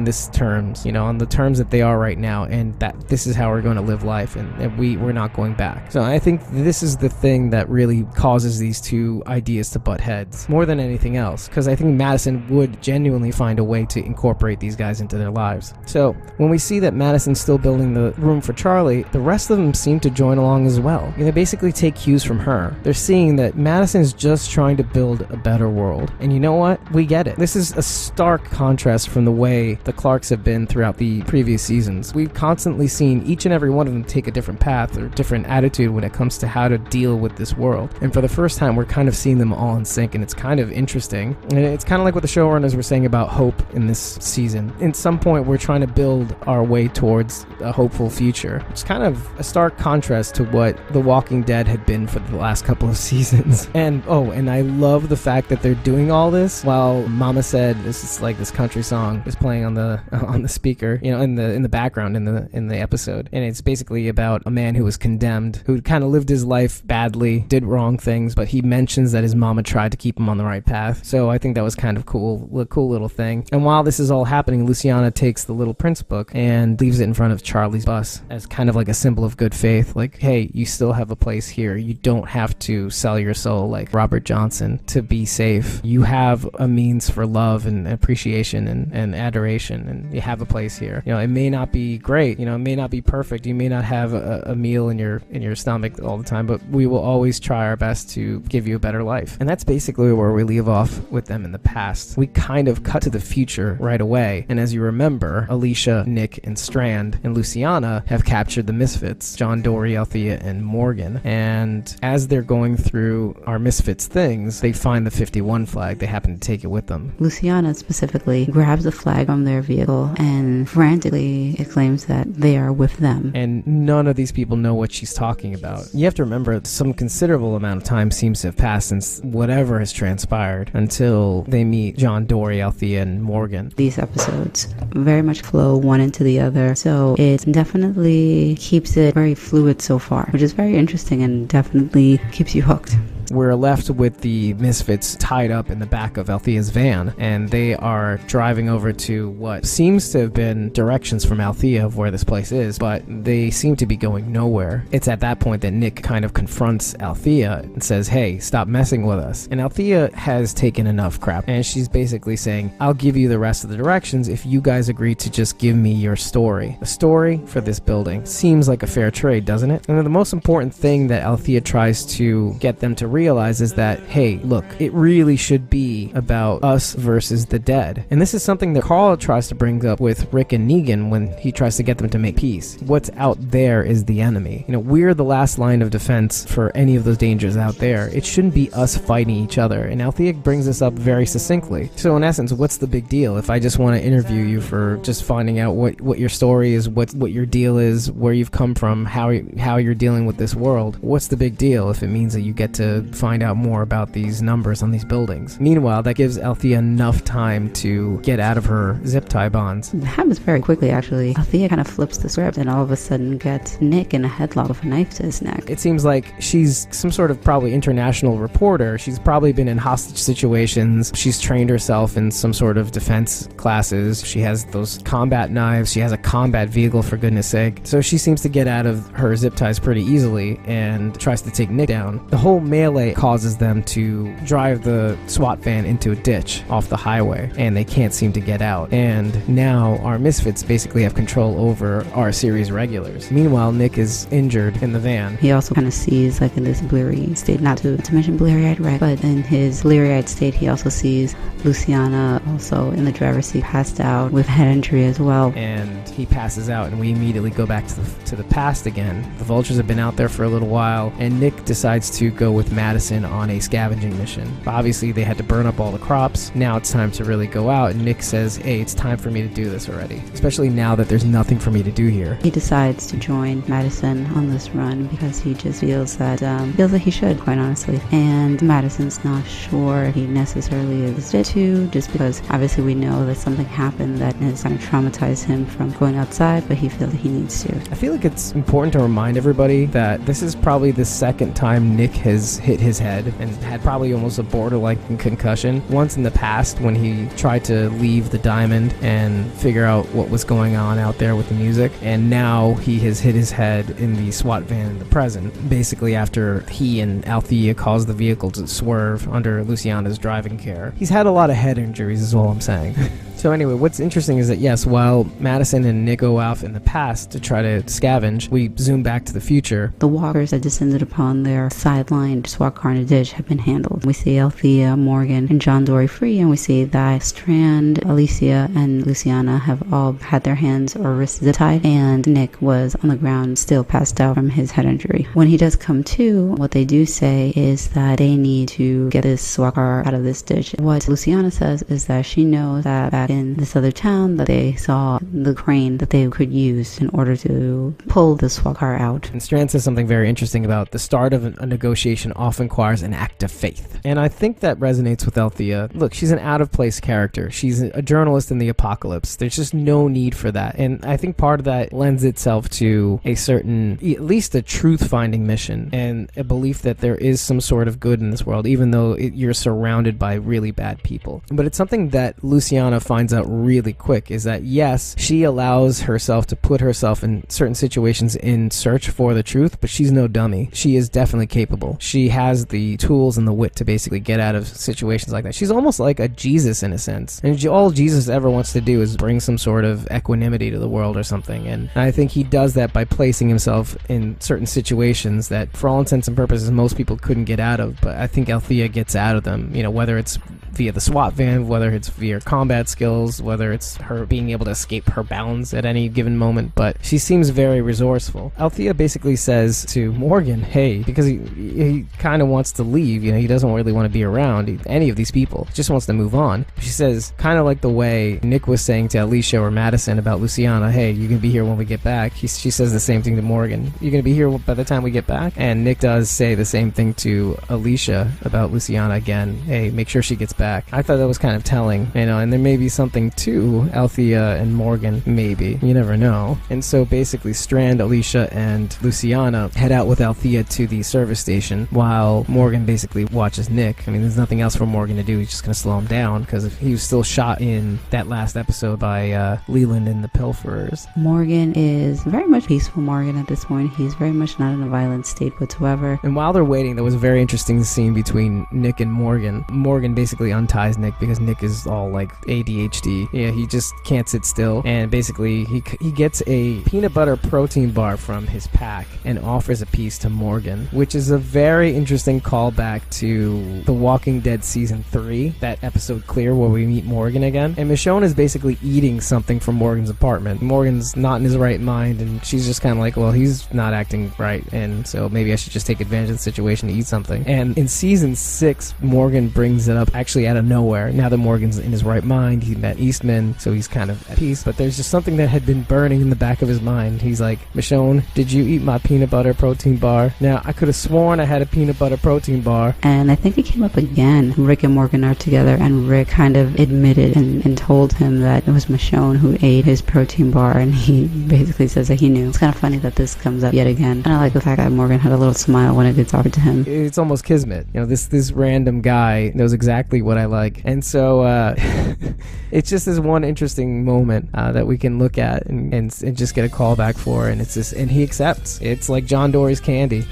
this terms, on the terms that they are right now, and that this is how we're going to live life, and we're not going back. So I think this is the thing that really causes these two ideas to butt heads more than anything else, because I think Madison would genuinely find a way to incorporate these guys into their lives. So when we see that Madison's still building the room for Charlie, the rest of them seem to join along as well. They basically take cues from her. They're seeing that Madison's just trying to build a better world. And you know what? We get it. This is a stark contrast from the way the Clarks have been throughout the previous seasons. We've constantly seen each and every one of them take a different path or different attitude when it comes to how to deal with this world. And for the first time, we're kind of seeing them all in sync, and it's kind of interesting. And it's kind of like what the showrunners were saying about hope in this season. At some point, we're trying to build our way towards a hopeful future. It's kind of a stark contrast to what The Walking Dead had been for the last couple of seasons. And I love the fact that they're doing all this while Mama Said, this is like this country song, is playing on the speaker, in the background in the episode. And it's basically about a man who was condemned, who kind of lived his life badly, did wrong things, but he mentions that his mama tried to keep him on the right path. So I think that was kind of cool little thing. And while this is all happening, Luciana takes the Little Prince book and leaves it in front of Charlie's bus as kind of like a symbol of good faith. Like, hey, you still have a place here. You don't have to sell your soul like Robert Johnson to be safe. You have a means for love and appreciation and adoration, and you have a place here. It may not be great, it may not be perfect. You may not have a meal in your stomach all the time, but we will always try our best to give you a better life. And that's basically where we leave off with them in the past. We kind of cut to the future right away. And as you remember, Alicia, Nick, and Strand and Luciana have captured the Misfits, John Dory, Althea, and Morgan. And as they're going through our Misfits things, they find the 51 flag. They happen to take it with them. Luciana specifically grabs the flag from their vehicle and frantically exclaims that they are with them. And none of these people know what she's talking about. You have to remember, some considerable amount of time seems to have passed since whatever has transpired until they meet John Dory, Althea, and Morgan. These episodes very much flow one into the other, so it definitely keeps it very fluid so far, which is very interesting and definitely keeps you hooked. We're left with the Misfits tied up in the back of Althea's van, and they are driving over to what seems to have been directions from Althea of where this place is, but they seem to be going nowhere. It's at that point that Nick kind of confronts Althea and says, hey, stop messing with us. And Althea has taken enough crap, and she's basically saying, I'll give you the rest of the directions if you guys agree to just give me your story. The story for this building seems like a fair trade, doesn't it? And the most important thing that Althea tries to get them to realize realizes that, hey, look, it really should be about us versus the dead. And this is something that Carl tries to bring up with Rick and Negan when he tries to get them to make peace. What's out there is the enemy. We're the last line of defense for any of those dangers out there. It shouldn't be us fighting each other. And Althea brings this up very succinctly. So in essence, what's the big deal? If I just want to interview you for just finding out what your story is, what your deal is, where you've come from, how you're dealing with this world, what's the big deal if it means that you get to find out more about these numbers on these buildings? Meanwhile, that gives Althea enough time to get out of her zip tie bonds. It happens very quickly, actually. Althea kind of flips the script and all of a sudden gets Nick in a headlock with a knife to his neck. It seems like she's some sort of probably international reporter. She's probably been in hostage situations. She's trained herself in some sort of defense classes. She has those combat knives. She has a combat vehicle, for goodness sake. So she seems to get out of her zip ties pretty easily and tries to take Nick down. The whole melee causes them to drive the SWAT van into a ditch off the highway, and they can't seem to get out. And now our misfits basically have control over our series regulars. Meanwhile, Nick is injured in the van. He also kind of sees, like, in this bleary state, not to mention bleary-eyed Rick, but in his bleary-eyed state, he also sees Luciana also in the driver's seat, passed out with head injury as well. And he passes out, and we immediately go back to the past again. The Vultures have been out there for a little while, and Nick decides to go with Madison on a scavenging mission. Obviously, they had to burn up all the crops. Now it's time to really go out, and Nick says, hey, it's time for me to do this already, especially now that there's nothing for me to do here. He decides to join Madison on this run because he just feels that he should, quite honestly. And Madison's not sure he necessarily is fit to, just because obviously we know that something happened that has kind of traumatized him from going outside, but he feels that he needs to. I feel like it's important to remind everybody that this is probably the second time Nick has hit his head and had probably almost a borderline concussion. Once in the past when he tried to leave the diamond and figure out what was going on out there with the music, and now he has hit his head in the SWAT van in the present, basically after he and Althea caused the vehicle to swerve under Luciana's driving care. He's had a lot of head injuries is all I'm saying. So anyway, what's interesting is that, yes, while Madison and Nick go off in the past to try to scavenge, we zoom back to the future. The walkers that descended upon their sidelined SWAT car in a ditch have been handled. We see Althea, Morgan, and John Dory free, and we see that Strand, Alicia, and Luciana have all had their hands or wrists zip tied, and Nick was on the ground still passed out from his head injury. When he does come to, what they do say is that they need to get this SWAT car out of this ditch. What Luciana says is that she knows that back in this other town that they saw the crane that they could use in order to pull the SWAT car out. And Strand says something very interesting about the start of a negotiation often requires an act of faith. And I think that resonates with Althea. Look, she's an out-of-place character. She's a journalist in the apocalypse. There's just no need for that. And I think part of that lends itself to a certain, at least a truth-finding mission and a belief that there is some sort of good in this world, even though you're surrounded by really bad people. But it's something that Luciana finds out really quick, is that yes, she allows herself to put herself in certain situations in search for the truth, but she's no dummy. She is definitely capable. She has the tools and the wit to basically get out of situations like that. She's almost like a Jesus in a sense. And all Jesus ever wants to do is bring some sort of equanimity to the world or something. And I think he does that by placing himself in certain situations that, for all intents and purposes, most people couldn't get out of. But I think Althea gets out of them, whether it's via the SWAT van, whether it's via combat skills, whether it's her being able to escape her bounds at any given moment, but she seems very resourceful. Althea basically says to Morgan, hey, because he kind of wants to leave, he doesn't really want to be around any of these people, he just wants to move on. She says, kind of like the way Nick was saying to Alicia or Madison about Luciana, hey, you can be here when we get back. She says the same thing to Morgan, you're going to be here by the time we get back? And Nick does say the same thing to Alicia about Luciana again, hey, make sure she gets back. I thought that was kind of telling, and there may be something to Althea and Morgan, maybe. You never know. And so basically Strand, Alicia, and Luciana head out with Althea to the service station while Morgan basically watches Nick. There's nothing else for Morgan to do. He's just going to slow him down because he was still shot in that last episode by Leland and the Pilferers. Morgan is very much peaceful. Morgan at this point, he's very much not in a violent state whatsoever. And while they're waiting, there was a very interesting scene between Nick and Morgan. Morgan basically unties Nick because Nick is all like ADHD. Yeah, he just can't sit still. And basically, he gets a peanut butter protein bar from his pack and offers a piece to Morgan, which is a very interesting callback to The Walking Dead Season 3, that episode Clear where we meet Morgan again. And Michonne is basically eating something from Morgan's apartment. Morgan's not in his right mind, and she's just kind of like, well, he's not acting right, and so maybe I should just take advantage of the situation to eat something. And in Season 6, Morgan brings it up actually out of nowhere. Now that Morgan's in his right mind, he met Eastman, so he's kind of at peace, but there's just something that had been burning in the back of his mind. He's like, Michonne, did you eat my peanut butter protein bar? Now, I could have sworn I had a peanut butter protein bar. And I think it came up again. Rick and Morgan are together, and Rick kind of admitted and told him that it was Michonne who ate his protein bar, and he basically says that he knew. It's kind of funny that this comes up yet again. And I like the fact that Morgan had a little smile when it gets offered to him. It's almost kismet. You know, this random guy knows exactly what I like. And so it's just this one interesting moment that we can look at and just get a call back for, and it's just, and he accepts. It's like John Dory's candy.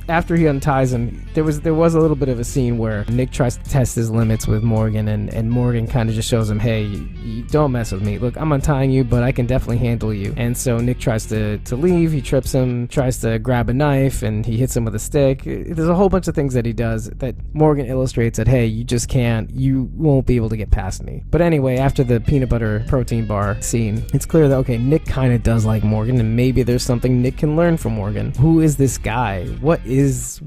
After he unties him, there was a little bit of a scene where Nick tries to test his limits with Morgan, and Morgan kind of just shows him, hey, you don't mess with me. Look, I'm untying you, but I can definitely handle you. And so Nick tries to leave. He trips him, tries to grab a knife, and he hits him with a stick. There's a whole bunch of things that he does that Morgan illustrates that, hey, you won't be able to get past me. But anyway, after the peanut butter protein bar scene, it's clear that, okay, Nick kind of does like Morgan, and maybe there's something Nick can learn from Morgan. Who is this guy? What is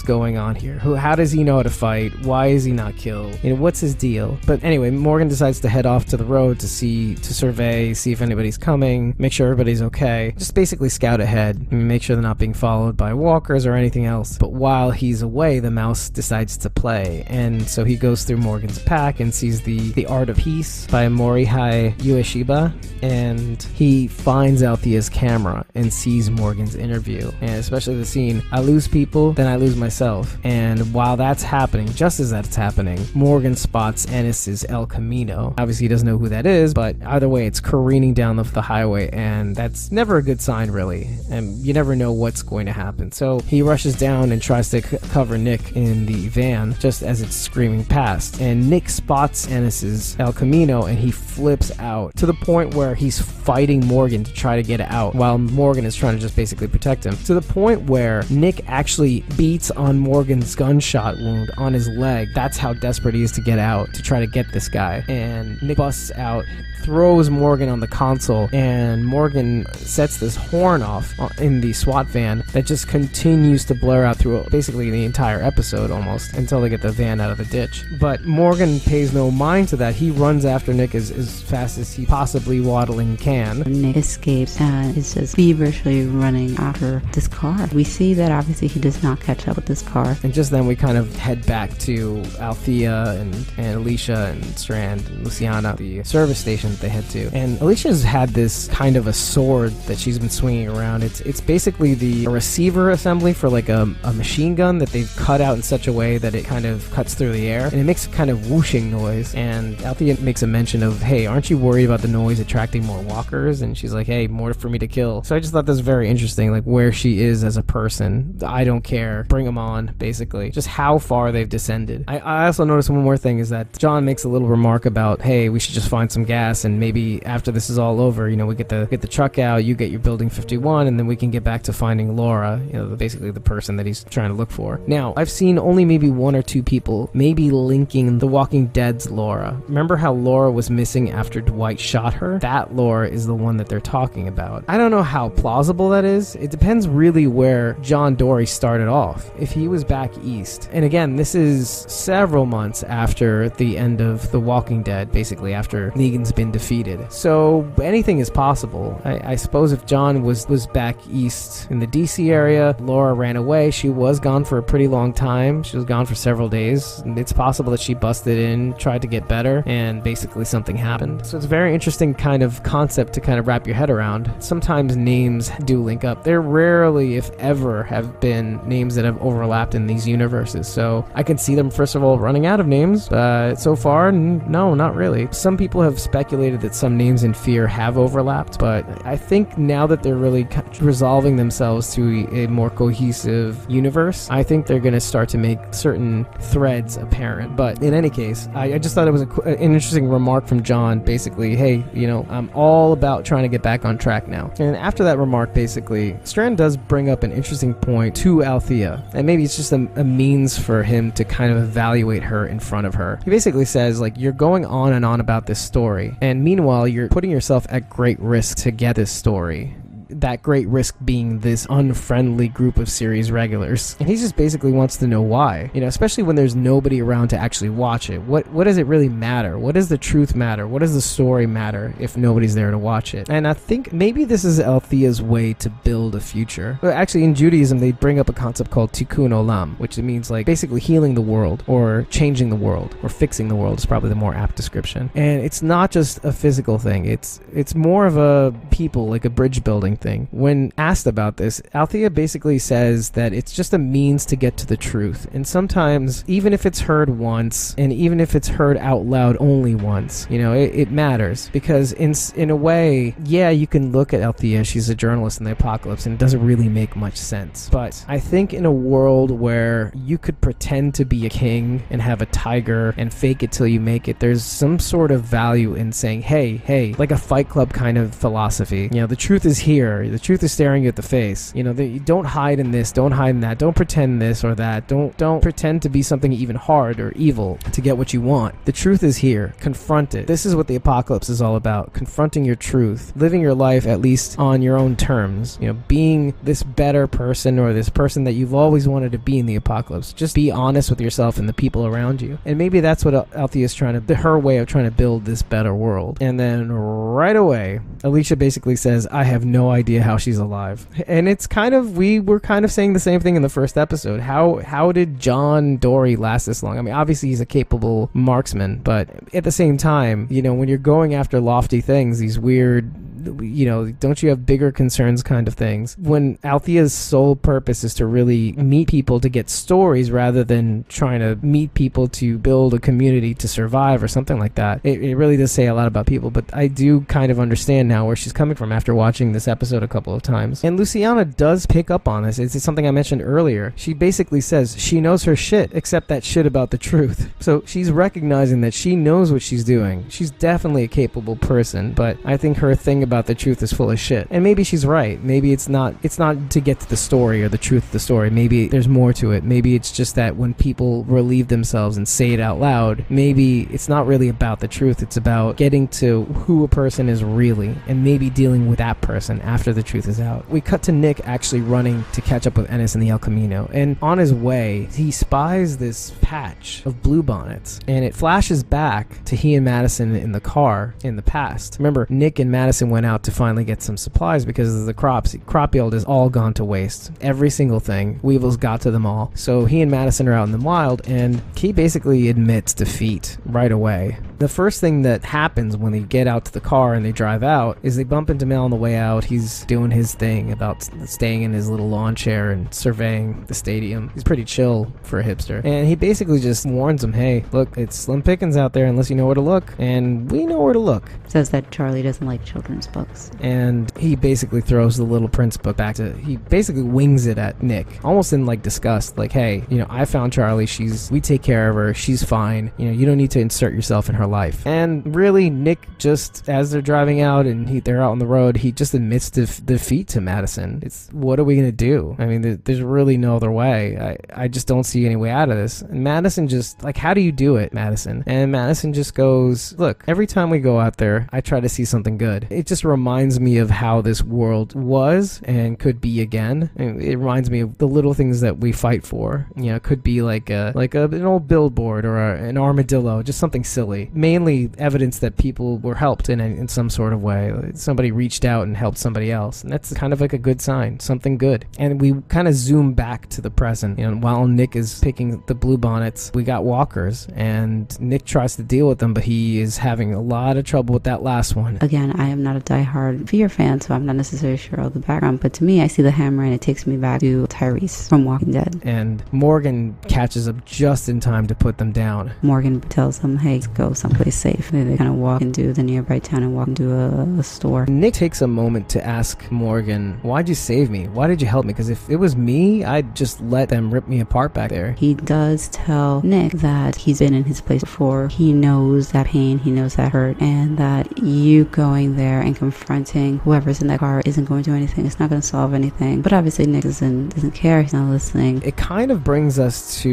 going on here? How does he know how to fight? Why is he not killed? You know, what's his deal? But anyway, Morgan decides to head off to the road to survey, see if anybody's coming, make sure everybody's okay. Just basically scout ahead, make sure they're not being followed by walkers or anything else. But while he's away, the mouse decides to play, and so he goes through Morgan's pack and sees the Art of Peace by Morihei Ueshiba, and he finds Althea's camera and sees Morgan's interview, and especially the scene, I lose people, then I lose myself. And while that's happening, just as that's happening, Morgan spots Ennis's El Camino. Obviously he doesn't know who that is, but either way, it's careening down the highway, and that's never a good sign, really, and you never know what's going to happen. So he rushes down and tries to cover Nick in the van just as it's screaming past, and Nick spots Ennis's El Camino, and he flips out to the point where he's fighting Morgan to try to get out while Morgan is trying to just basically protect him, to the point where Nick actually beats on Morgan's gunshot wound on his leg. That's how desperate he is to get out, to try to get this guy. And Nick busts out, throws Morgan on the console, and Morgan sets this horn off in the SWAT van that just continues to blare out through basically the entire episode almost until they get the van out of the ditch. But Morgan pays no mind to that. He runs after Nick as fast as he possibly waddling can. Nick escapes and is just feverishly running after this car. We see that obviously he does not catch up with this car. And just then we kind of head back to Althea and Alicia and Strand and Luciana, the service station that they head to. And Alicia's had this kind of a sword that she's been swinging around. It's basically the receiver assembly for like a machine gun that they've cut out in such a way that it kind of cuts through the air, and it makes a kind of whooshing noise. And Althea makes a mention of, hey, aren't you worried about the noise attracting more walkers? And she's like, hey, more for me to kill. So I just thought this was very interesting, like where she is as a person. I don't care, bring them on, basically. Just how far they've descended. I also noticed one more thing is that John makes a little remark about, hey, we should just find some gas, and maybe after this is all over, you know, we get the truck out, you get your building 51, and then we can get back to finding Laura, you know, basically the person that he's trying to look for. Now, I've seen only maybe one or two people maybe linking The Walking Dead's Laura. Remember how Laura was missing after Dwight shot her? That Laura is the one that they're talking about. I don't know how plausible that is. It depends really where John Dory started off. If he was back east, and again, this is several months after the end of The Walking Dead, basically after Negan's been defeated. So anything is possible. I suppose if John was back east in the DC area, Laura ran away. She was gone for a pretty long time. She was gone for several days. It's possible that she busted in, tried to get better, and basically something happened. So it's a very interesting kind of concept to kind of wrap your head around. Sometimes names do link up. There rarely, if ever, have been names that have overlapped in these universes. So I can see them, first of all, running out of names. So far, no, not really. Some people have speculated speculated that some names in Fear have overlapped, but I think now that they're really resolving themselves to a more cohesive universe, I think they're going to start to make certain threads apparent. But in any case, I just thought it was an interesting remark from John. Basically, hey, I'm all about trying to get back on track now. And after that remark, basically, Strand does bring up an interesting point to Althea, and maybe it's just a means for him to kind of evaluate her in front of her. He basically says, like, you're going on and on about this story, and meanwhile, you're putting yourself at great risk to get this story. That great risk being this unfriendly group of series regulars. And he just basically wants to know why. Especially when there's nobody around to actually watch it. What does it really matter? What does the truth matter? What does the story matter if nobody's there to watch it? And I think maybe this is Althea's way to build a future. But actually, in Judaism, they bring up a concept called tikkun olam, which means like basically healing the world or changing the world or fixing the world is probably the more apt description. And it's not just a physical thing. It's more of a people, like a bridge building thing. When asked about this, Althea basically says that it's just a means to get to the truth. And sometimes, even if it's heard once, and even if it's heard out loud only once, it matters. Because in a way, yeah, you can look at Althea, she's a journalist in the apocalypse, and it doesn't really make much sense. But I think in a world where you could pretend to be a king and have a tiger and fake it till you make it, there's some sort of value in saying, hey, like a Fight Club kind of philosophy. The truth is here. The truth is staring you at the face. You don't hide in this, don't hide in that, don't pretend this or that, don't pretend to be something even hard or evil to get what you want. The truth is here. Confront it. This is what the apocalypse is all about. Confronting your truth. Living your life at least on your own terms. Being this better person or this person that you've always wanted to be in the apocalypse. Just be honest with yourself and the people around you. And maybe that's what Althea is her way of trying to build this better world. And then right away, Alicia basically says, I have no idea how she's alive. And it's we were kind of saying the same thing in the first episode. How did John Dory last this long? I mean, obviously he's a capable marksman, but at the same time, when you're going after lofty things, these weird, don't you have bigger concerns kind of things? When Althea's sole purpose is to really meet people to get stories rather than trying to meet people to build a community to survive or something like that, it really does say a lot about people. But I do kind of understand now where she's coming from after watching this episode a couple of times. And Luciana does pick up on this. It's something I mentioned earlier. She basically says she knows her shit, except that shit about the truth. So she's recognizing that she knows what she's doing. She's definitely a capable person, but I think her thing about the truth is full of shit. And maybe she's right. Maybe it's not to get to the story or the truth of the story. Maybe there's more to it. Maybe it's just that when people relieve themselves and say it out loud, maybe it's not really about the truth. It's about getting to who a person is really and maybe dealing with that person after the truth is out. We cut to Nick actually running to catch up with Ennis in the El Camino, and on his way he spies this patch of bluebonnets, and it flashes back to he and Madison in the car in the past. Remember, Nick and Madison went out to finally get some supplies because of the crop yield is all gone to waste. Every single thing. Weevils got to them all. So he and Madison are out in the wild, and he basically admits defeat right away. The first thing that happens when they get out to the car and they drive out is they bump into Mel on the way out. He's doing his thing about staying in his little lawn chair and surveying the stadium. He's pretty chill for a hipster. And he basically just warns him, hey, look, it's slim pickings out there unless you know where to look. And we know where to look. Says that Charlie doesn't like children's books. And he basically throws the Little Prince book back he basically wings it at Nick, almost in disgust, like, hey, I found Charlie, we take care of her, she's fine, you don't need to insert yourself in her life. And really, Nick just, as they're driving out and they're out on the road, he just admits defeat to Madison. It's, what are we going to do? I mean, there's really no other way. I just don't see any way out of this. And Madison just, how do you do it, Madison? And Madison just goes, look, every time we go out there, I try to see something good. It just reminds me of how this world was and could be again. It reminds me of the little things that we fight for. It could be like an old billboard or an armadillo, just something silly. Mainly evidence that people were helped in some sort of way. Somebody reached out and helped somebody else. And that's kind of like a good sign, something good. And we kind of zoom back to the present. While Nick is picking the bluebonnets, we got walkers, and Nick tries to deal with them, but he is having a lot of trouble with that last one. Again, I am not a diehard Fear fan, so I'm not necessarily sure of the background, but to me, I see the hammer and it takes me back to Tyrese from Walking Dead. And Morgan catches up just in time to put them down. Morgan tells them, hey, let's go someplace safe. They kind of walk into the nearby town and walk into a store. Nick takes a moment to ask Morgan, why'd you save me? Why did you help me? Because if it was me, I'd just let them rip me apart back there. He does tell Nick that he's been in his place before. He knows that pain, he knows that hurt, and that you going there and confronting whoever's in that car isn't going to do anything. It's not going to solve anything. But obviously Nick doesn't care. He's not listening. It kind of brings us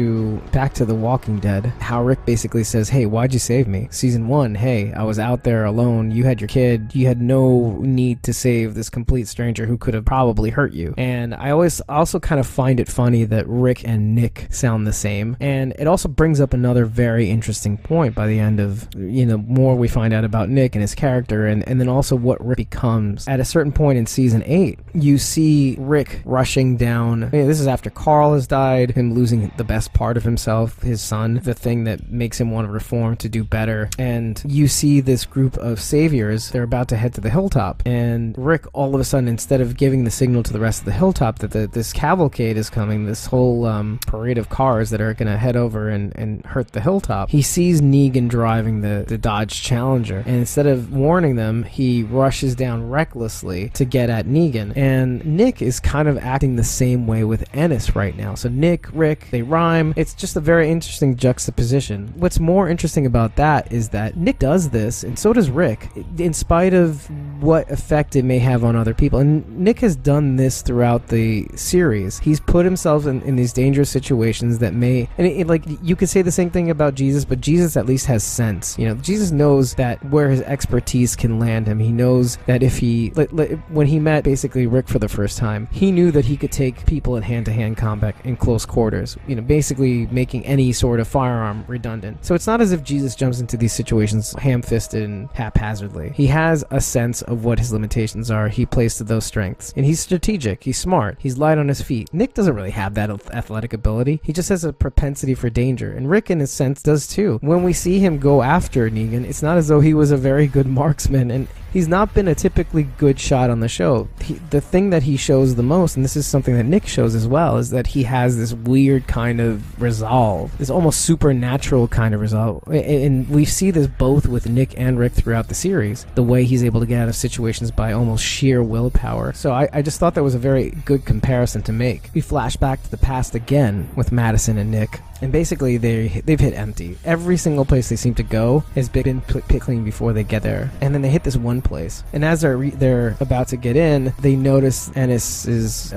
back to The Walking Dead. How Rick basically says, hey, why'd you save me? Season 1, hey, I was out there alone. You had your kid. You had no need to save this complete stranger who could have probably hurt you. And I also kind of find it funny that Rick and Nick sound the same. And it also brings up another very interesting point by the end of, more we find out about Nick and his character, and then also what Rick becomes. At a certain point in season 8, you see Rick rushing down. This is after Carl has died, him losing the best part of himself, his son, the thing that makes him want to reform to do better. And you see this group of saviors, they're about to head to the hilltop. And Rick, all of a sudden, instead of giving the signal to the rest of the hilltop that this cavalcade is coming, this whole parade of cars that are going to head over and hurt the hilltop, he sees Negan driving the Dodge Challenger. And instead of warning them, he rushes down recklessly to get at Negan. And Nick is kind of acting the same way with Ennis right now. So Nick, Rick, they rhyme. It's just a very interesting juxtaposition. What's more interesting about that is that Nick does this, and so does Rick, in spite of what effect it may have on other people. And Nick has done this throughout the series. He's put himself in these dangerous situations that may, and like you could say the same thing about Jesus, but Jesus at least has sense. Jesus knows that where his expertise can land him. He knows that if when he met basically Rick for the first time, he knew that he could take people in hand-to-hand combat in close quarters, basically making any sort of firearm redundant. So it's not as if Jesus jumps into these situations ham-fisted and haphazardly. He has a sense of what his limitations are. He plays to those strengths. And he's strategic. He's smart. He's light on his feet. Nick doesn't really have that athletic ability. He just has a propensity for danger. And Rick, in his sense, does too. When we see him go after Negan, it's not as though he was a very good marksman, and he's not been a typically good shot on the show. The thing that he shows the most, and this is something that Nick shows as well, is that he has this weird kind of resolve, this almost supernatural kind of resolve. And we see this both with Nick and Rick throughout the series, the way he's able to get out of situations by almost sheer willpower. So I just thought that was a very good comparison to make. We flash back to the past again with Madison and Nick. And basically, they've hit empty. Every single place they seem to go has been pit clean before they get there. And then they hit this one place. And as they're about to get in, they notice Ennis's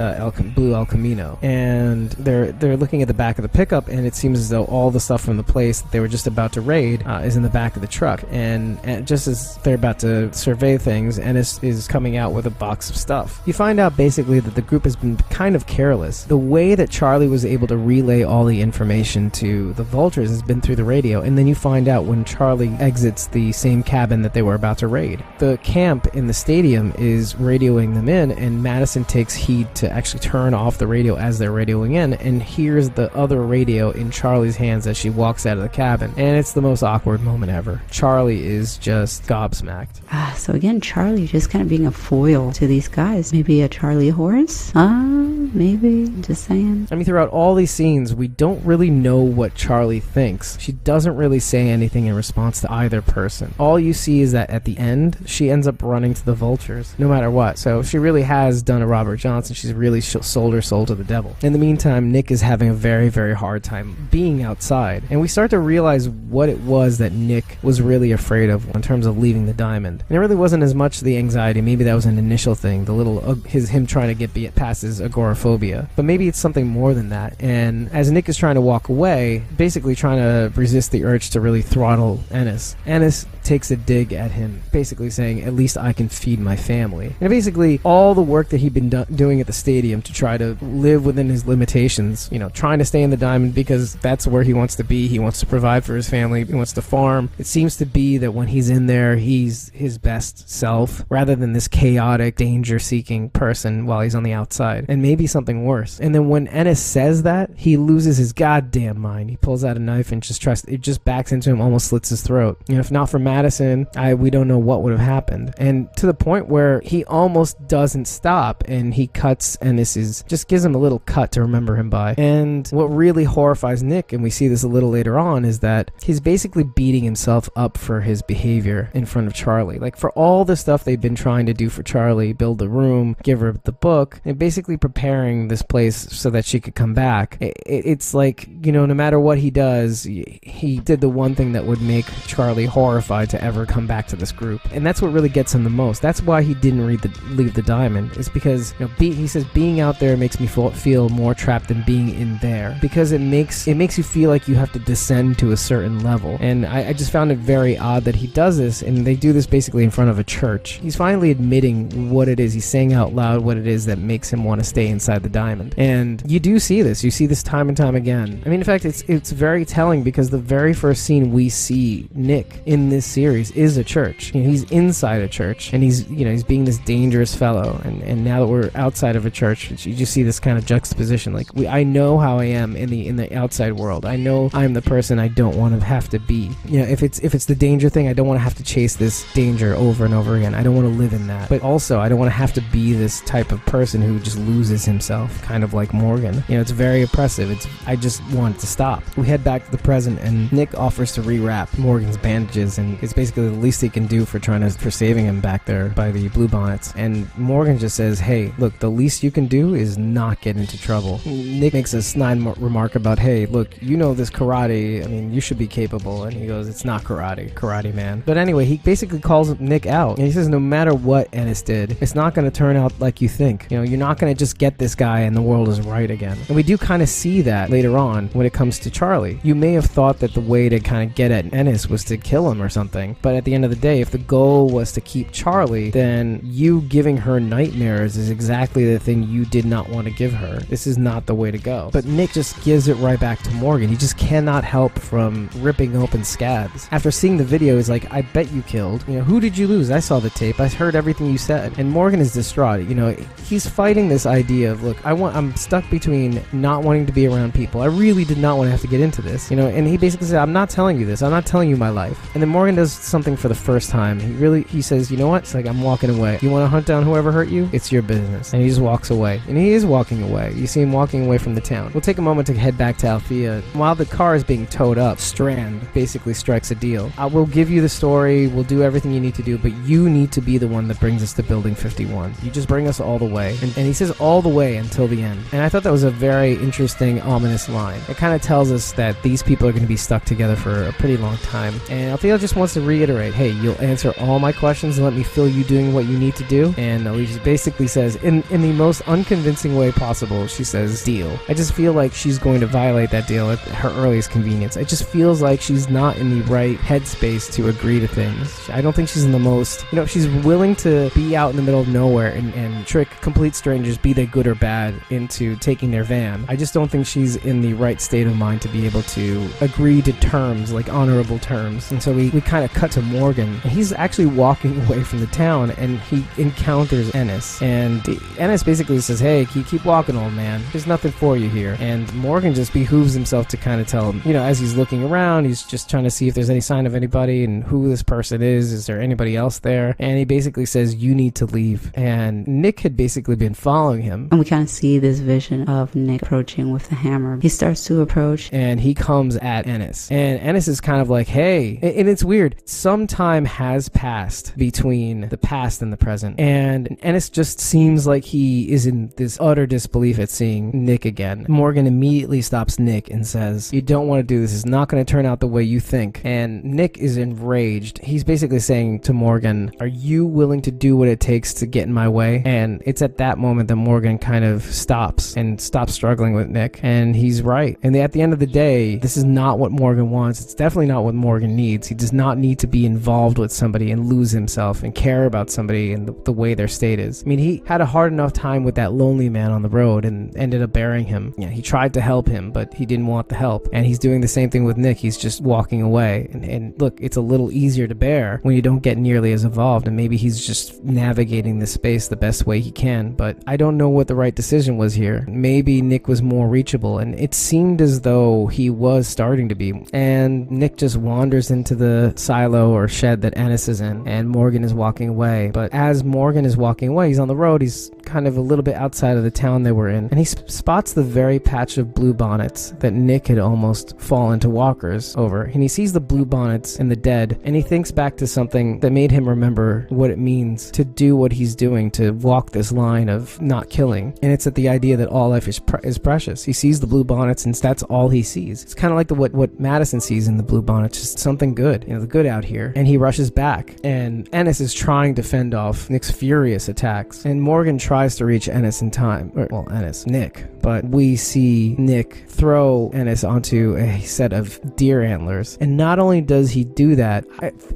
blue El Camino. And they're looking at the back of the pickup, and it seems as though all the stuff from the place that they were just about to raid is in the back of the truck. And just as they're about to survey things, Ennis is coming out with a box of stuff. You find out basically that the group has been kind of careless. The way that Charlie was able to relay all the information to the Vultures has been through the radio, and then you find out when Charlie exits the same cabin that they were about to raid. The camp in the stadium is radioing them in, and Madison takes heed to actually turn off the radio as they're radioing in, and hears the other radio in Charlie's hands as she walks out of the cabin. And it's the most awkward moment ever. Charlie is just gobsmacked. So again, Charlie just kind of being a foil to these guys. Maybe a Charlie horse? Maybe. Just saying. I mean, throughout all these scenes, we don't really know what Charlie thinks. She doesn't really say anything in response to either person. All you see is that at the end, she ends up running to the Vultures, no matter what. So she really has done a Robert Johnson. She's really sold her soul to the devil. In the meantime, Nick is having a very, very hard time being outside. And we start to realize what it was that Nick was really afraid of in terms of leaving the diamond. And it really wasn't as much the anxiety. Maybe that was an initial thing, the little him trying to get past his agoraphobia. But maybe it's something more than that. And as Nick is trying to walk away, basically trying to resist the urge to really throttle Ennis, Ennis takes a dig at him, basically saying, at least I can feed my family. And basically all the work that he'd been doing at the stadium to try to live within his limitations, trying to stay in the diamond because that's where he wants to be. He wants to provide for his family. He wants to farm. It seems to be that when he's in there, he's his best self rather than this chaotic, danger-seeking person while he's on the outside. And maybe something worse. And then when Ennis says that, he loses his goddamn damn mind. He pulls out a knife and just backs into him, almost slits his throat. If not for Madison, we don't know what would have happened. And to the point where he almost doesn't stop, and he cuts Ennis's, just gives him a little cut to remember him by. And what really horrifies Nick, and we see this a little later on, is that he's basically beating himself up for his behavior in front of Charlie. Like, for all the stuff they've been trying to do for Charlie, build the room, give her the book, and basically preparing this place so that she could come back. It's like, no matter what he does, he did the one thing that would make Charlie horrified to ever come back to this group. And that's what really gets him the most. That's why he didn't leave the diamond, is because he says being out there makes me feel more trapped than being in there, because it makes you feel like you have to descend to a certain level. And I just found it very odd that he does this, and they do this basically in front of a church. He's finally admitting what it is. He's saying out loud what it is that makes him want to stay inside the diamond. And you do see this. You see this time and time again. I mean, in fact, it's very telling, because the very first scene we see Nick in this series is a church. He's inside a church, and he's being this dangerous fellow. And now that we're outside of a church, you just see this kind of juxtaposition. Like, I know how I am in the outside world. I know I'm the person I don't want to have to be. If it's the danger thing, I don't want to have to chase this danger over and over again. I don't want to live in that. But also, I don't want to have to be this type of person who just loses himself, kind of like Morgan. It's very oppressive. I just want it to stop. We head back to the present, and Nick offers to rewrap Morgan's bandages, and it's basically the least he can do for saving him back there by the bluebonnets. And Morgan just says, hey, look, the least you can do is not get into trouble. Nick makes a snide remark about, hey, look, this karate, I mean, you should be capable. And he goes, it's not karate man. But anyway, he basically calls Nick out, and he says no matter what Ennis did, it's not going to turn out like you think. You're not going to just get this guy and the world is right again. And we do kind of see that later on when it comes to Charlie. You may have thought that the way to kind of get at Ennis was to kill him or something, but at the end of the day, if the goal was to keep Charlie, then you giving her nightmares is exactly the thing you did not want to give her. This is not the way to go. But Nick just gives it right back to Morgan. He just cannot help from ripping open scabs. After seeing the video, he's like, I bet you killed. Who did you lose? I saw the tape. I heard everything you said. And Morgan is distraught. He's fighting this idea of, look, I'm stuck between not wanting to be around people. I really did not want to have to get into this. And he basically said, I'm not telling you this. I'm not telling you my life. And then Morgan does something for the first time. He says, you know what? It's like, I'm walking away. You want to hunt down whoever hurt you? It's your business. And he just walks away. And he is walking away. You see him walking away from the town. We'll take a moment to head back to Althea. While the car is being towed up, Strand basically strikes a deal. I will give you the story. We'll do everything you need to do, but you need to be the one that brings us to Building 51. You just bring us all the way. And he says all the way until the end. And I thought that was a very interesting, ominous line. It kind of tells us that these people are going to be stuck together for a pretty long time. And Althea just wants to reiterate, hey, you'll answer all my questions and let me feel you doing what you need to do. And Alicia basically says, in the most unconvincing way possible, she says, deal. I just feel like she's going to violate that deal at her earliest convenience. It just feels like she's not in the right headspace to agree to things. I don't think she's in the most, she's willing to be out in the middle of nowhere and trick complete strangers, be they good or bad, into taking their van. I just don't think she's in the right state of mind to be able to agree to terms, like honorable terms. And so we kind of cut to Morgan. He's actually walking away from the town, and he encounters Ennis. And Ennis basically says, hey, keep walking, old man. There's nothing for you here. And Morgan just behooves himself to kind of tell him, as he's looking around, he's just trying to see if there's any sign of anybody and who this person is. Is there anybody else there? And he basically says, you need to leave. And Nick had basically been following him. And we kind of see this vision of Nick approaching with the hammer. He starts to approach, and he comes at Ennis. And Ennis is kind of like, hey, and it's weird. Some time has passed between the past and the present. And Ennis just seems like he is in this utter disbelief at seeing Nick again. Morgan immediately stops Nick and says, you don't want to do this. It's not going to turn out the way you think. And Nick is enraged. He's basically saying to Morgan, are you willing to do what it takes to get in my way? And it's at that moment that Morgan kind of stops struggling with Nick. And he's right. And at the end of the day, this is not what Morgan wants. It's definitely not what Morgan needs. He does not need to be involved with somebody and lose himself and care about somebody and the way their state is. I mean, he had a hard enough time with that lonely man on the road and ended up burying him. He tried to help him, but he didn't want the help. And he's doing the same thing with Nick. He's just walking away. And look, it's a little easier to bear when you don't get nearly as involved. And maybe he's just navigating this space the best way he can. But I don't know what the right decision was here. Maybe Nick was more reachable. And it seemed seemed as though he was starting to be. And Nick just wanders into the silo or shed that Ennis is in, and Morgan is walking away. But as Morgan is walking away, he's on the road, he's kind of a little bit outside of the town they were in, and he spots the very patch of bluebonnets that Nick had almost fallen to walkers over. And he sees the bluebonnets and the dead, and he thinks back to something that made him remember what it means to do what he's doing, to walk this line of not killing. And it's at the idea that all life is precious. He sees the bluebonnets, and that's all he sees. It's kind of like what Madison sees in the bluebonnets, just something good, the good out here. And he rushes back, and Ennis is trying to fend off Nick's furious attacks, and Morgan tries to reach Ennis in time. Nick. But we see Nick throw Ennis onto a set of deer antlers. And not only does he do that,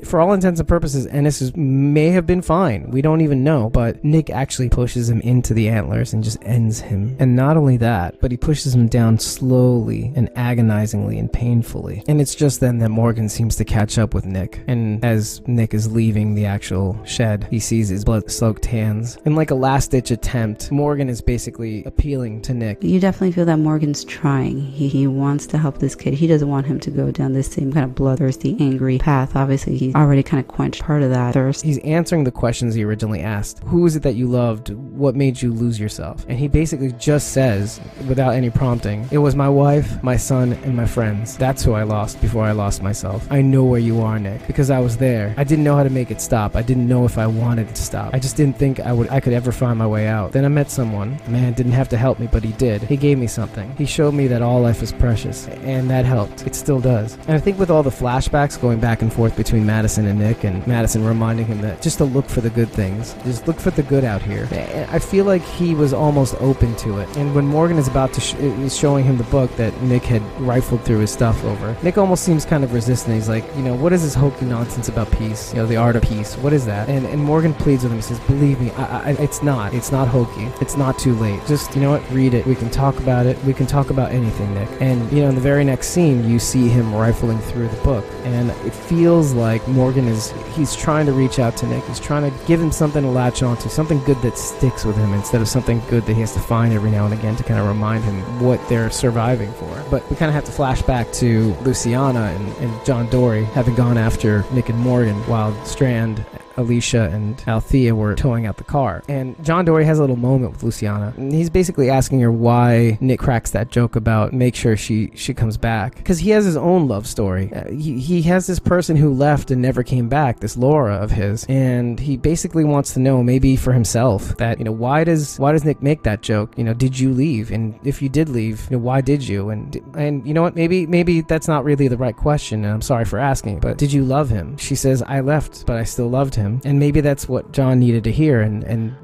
for all intents and purposes, Ennis may have been fine. We don't even know. But Nick actually pushes him into the antlers and just ends him. And not only that, but he pushes him down slowly and agonizingly and painfully. And it's just then that Morgan seems to catch up with Nick. And as Nick is leaving the actual shed, he sees his blood-soaked hands. And like a last-ditch attempt, Morgan is basically appealing to Nick. You definitely feel that Morgan's trying. He wants to help this kid. He doesn't want him to go down this same kind of bloodthirsty, angry path. Obviously, he's already kind of quenched part of that thirst. He's answering the questions he originally asked. Who is it that you loved? What made you lose yourself? And he basically just says, without any prompting, it was my wife, my son, and my friends. That's who I lost before I lost myself. I know where you are, Nick, because I was there. I didn't know how to make it stop. I didn't know if I wanted it to stop. I just didn't think I could ever find my way out. Then I met someone. The man didn't have to help me, but he did. He gave me something. He showed me that all life is precious, and that helped. It still does. And I think with all the flashbacks going back and forth between Madison and Nick, and Madison reminding him that just to look for the good things, just look for the good out here, I feel like he was almost open to it. And when Morgan is about to is showing him the book that Nick had rifled through his stuff over, Nick almost seems kind of resistant. He's like, what is this hokey nonsense about peace? The art of peace. What is that? And Morgan pleads with him. He says, believe me, it's not hokey. It's not too late. Just, read it. We can talk about it. We can talk about anything, Nick. And, in the very next scene, you see him rifling through the book. And it feels like Morgan he's trying to reach out to Nick. He's trying to give him something to latch onto, something good that sticks with him instead of something good that he has to find every now and again to kind of remind him what they're surviving for. But we kind of have to flash back to Luciana and John Dory having gone after Nick and Morgan while Strand, Alicia, and Althea were towing out the car. And John Dory has a little moment with Luciana. And he's basically asking her why Nick cracks that joke about make sure she comes back. Because he has his own love story. He has this person who left and never came back, this Laura of his. And he basically wants to know, maybe for himself, that, why does Nick make that joke? Did you leave? And if you did leave, why did you? And you know what? Maybe that's not really the right question, and I'm sorry for asking, but did you love him? She says, I left, but I still loved him. And maybe that's what John needed to hear, and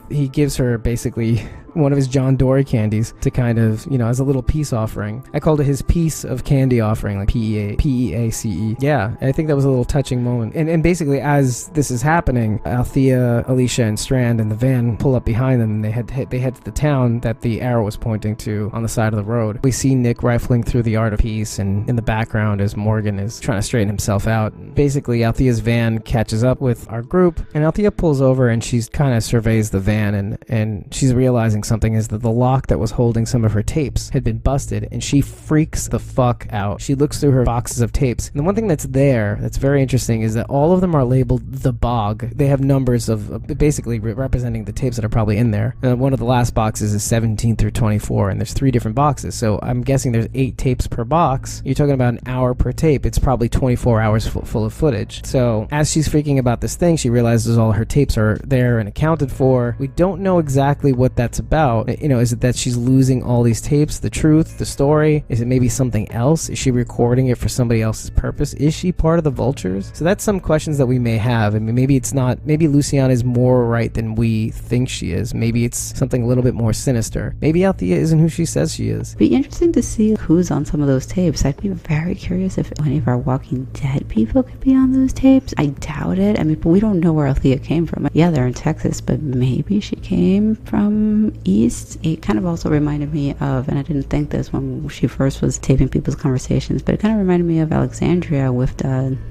he gives her basically one of his John Dory candies to kind of, as a little peace offering. I called it his piece of candy offering, like P-E-A-C-E. Yeah, I think that was a little touching moment. And basically, as this is happening, Althea, Alicia, and Strand and the van pull up behind them, and they head to the town that the arrow was pointing to on the side of the road. We see Nick rifling through the art of peace, and in the background as Morgan is trying to straighten himself out. Basically, Althea's van catches up with our group, and Althea pulls over, and she's kind of surveys the van, and she's realizing something is that the lock that was holding some of her tapes had been busted, and she freaks the fuck out. She looks through her boxes of tapes, and the one thing that's there that's very interesting is that all of them are labeled The Bog. They have numbers of basically representing the tapes that are probably in there. And one of the last boxes is 17 through 24, and there's 3 different boxes, so I'm guessing there's 8 tapes per box. You're talking about an hour per tape. It's probably 24 hours full of footage. So as she's freaking about this thing, she realizes all her tapes are there and accounted for. We don't know exactly what that's about. Is it that she's losing all these tapes, the truth, the story? Is it maybe something else? Is she recording it for somebody else's purpose? Is she part of the Vultures? So that's some questions that we may have. I mean, maybe it's not, maybe Luciana is more right than we think she is. Maybe it's something a little bit more sinister. Maybe Althea isn't who she says she is. It'd be interesting to see who's on some of those tapes. I'd be very curious if any of our Walking Dead people could be on those tapes. I doubt it. I mean, but we don't know where Althea came from. Yeah, they're in Texas, but maybe she came from East, it kind of also reminded me of, and I didn't think this when she first was taping people's conversations, but it kind of reminded me of Alexandria with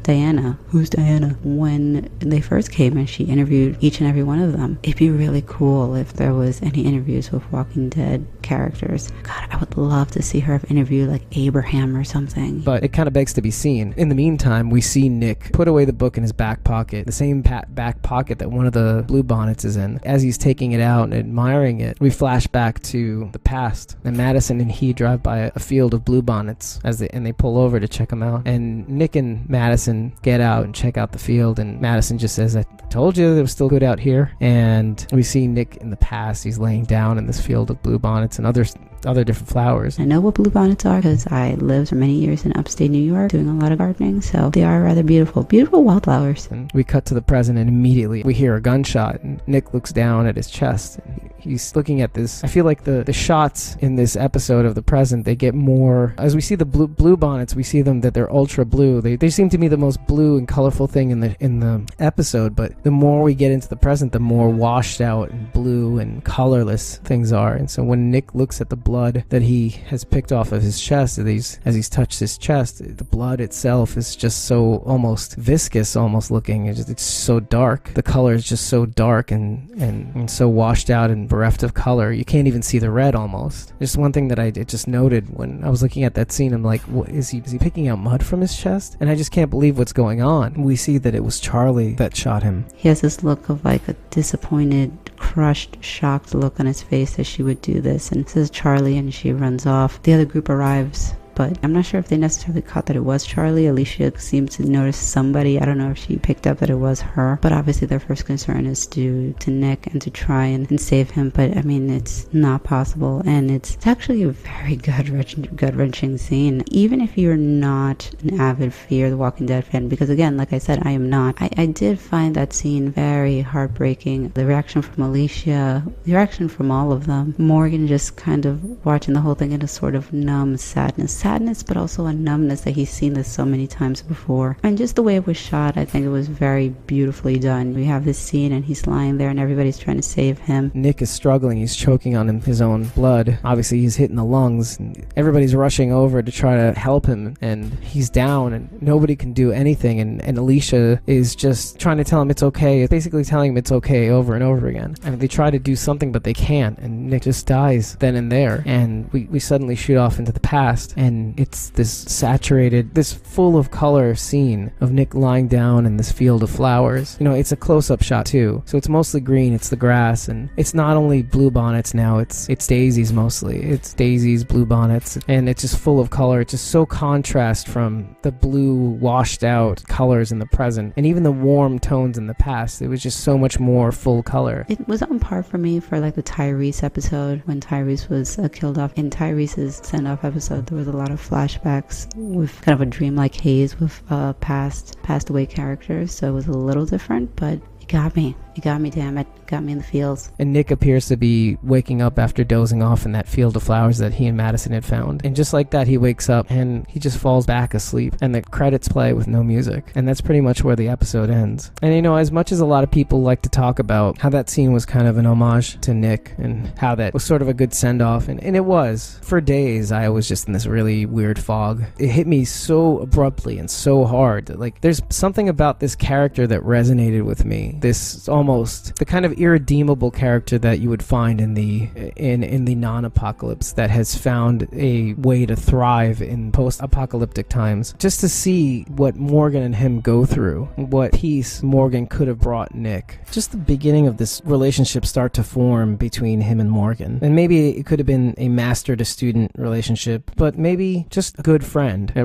Diana. Who's Diana? When they first came and she interviewed each and every one of them. It'd be really cool if there was any interviews with Walking Dead characters. God, I would love to see her have interviewed like Abraham or something. But it kind of begs to be seen. In the meantime, we see Nick put away the book in his back pocket, the same back pocket that one of the bluebonnets is in. As he's taking it out and admiring it, we flash back to the past, and Madison and he drive by a field of bluebonnets and they pull over to check them out. And Nick and Madison get out and check out the field, and Madison just says, "I told you it was still good out here." And we see Nick in the past. He's laying down in this field of bluebonnets and other different flowers. I know what bluebonnets are because I lived for many years in upstate New York doing a lot of gardening, so they are rather beautiful wildflowers. And we cut to the present, and immediately we hear a gunshot, and Nick looks down at his chest, and he's looking at this. I feel like the shots in this episode of the present, they get more, as we see the blue bonnets, we see them that they're ultra blue. They seem to be the most blue and colorful thing in the episode, but the more we get into the present, the more washed out and blue and colorless things are. And so when Nick looks at the blood that he has picked off of his chest, as he's touched his chest, the blood itself is just so almost viscous, almost looking. It's so dark. The color is just so dark and so washed out and bereft of color. You can't even see the red almost. Just one thing that I just noted when I was looking at that scene, I'm like, what, is he picking out mud from his chest? And I just can't believe what's going on. We see that it was Charlie that shot him. He has this look of like a disappointed, crushed, shocked look on his face that she would do this, and it says Charlie, and she runs off. The other group arrives, but I'm not sure if they necessarily caught that it was Charlie. Alicia seems to notice somebody. I don't know if she picked up that it was her, but obviously their first concern is to Nick and to try and save him, but I mean, it's not possible, and it's actually a very gut-wrenching scene, even if you're not an avid Fear the Walking Dead fan, because again, like I said, I am not. I did find that scene very heartbreaking. The reaction from Alicia, the reaction from all of them, Morgan just kind of watching the whole thing in a sort of numb sadness, but also a numbness that he's seen this so many times before. And just the way it was shot, I think it was very beautifully done. We have this scene and he's lying there and everybody's trying to save him. Nick is struggling. He's choking on his own blood. Obviously he's hitting the lungs, and everybody's rushing over to try to help him, and he's down and nobody can do anything, and Alicia is just trying to tell him it's okay. It's basically telling him it's okay over and over again. I mean, they try to do something but they can't, and Nick just dies then and there. And we suddenly shoot off into the past, and it's this saturated, this full of color scene of Nick lying down in this field of flowers. You know, it's a close-up shot too, so it's mostly green, it's the grass, and it's not only bluebonnets now, it's daisies mostly. It's daisies, bluebonnets, and it's just full of color. It's just so contrast from the blue washed out colors in the present and even the warm tones in the past. It was just so much more full color. It was on par for me for like the Tyrese episode when Tyrese was killed off. In Tyrese's send-off episode, there was a lot of flashbacks with kind of a dreamlike haze with passed away characters, so it was a little different, but it got me, damn it. Got me in the fields. And Nick appears to be waking up after dozing off in that field of flowers that he and Madison had found. And just like that, he wakes up and he just falls back asleep, and the credits play with no music. And that's pretty much where the episode ends. And you know, as much as a lot of people like to talk about how that scene was kind of an homage to Nick and how that was sort of a good send-off, and it was, for days I was just in this really weird fog. It hit me so abruptly and so hard that, like, there's something about this character that resonated with me. This almost the kind of irredeemable character that you would find in the non-apocalypse, that has found a way to thrive in post-apocalyptic times. Just to see what Morgan and him go through, what peace Morgan could have brought Nick. Just the beginning of this relationship start to form between him and Morgan. And maybe it could have been a master to student relationship, but maybe just a good friend, a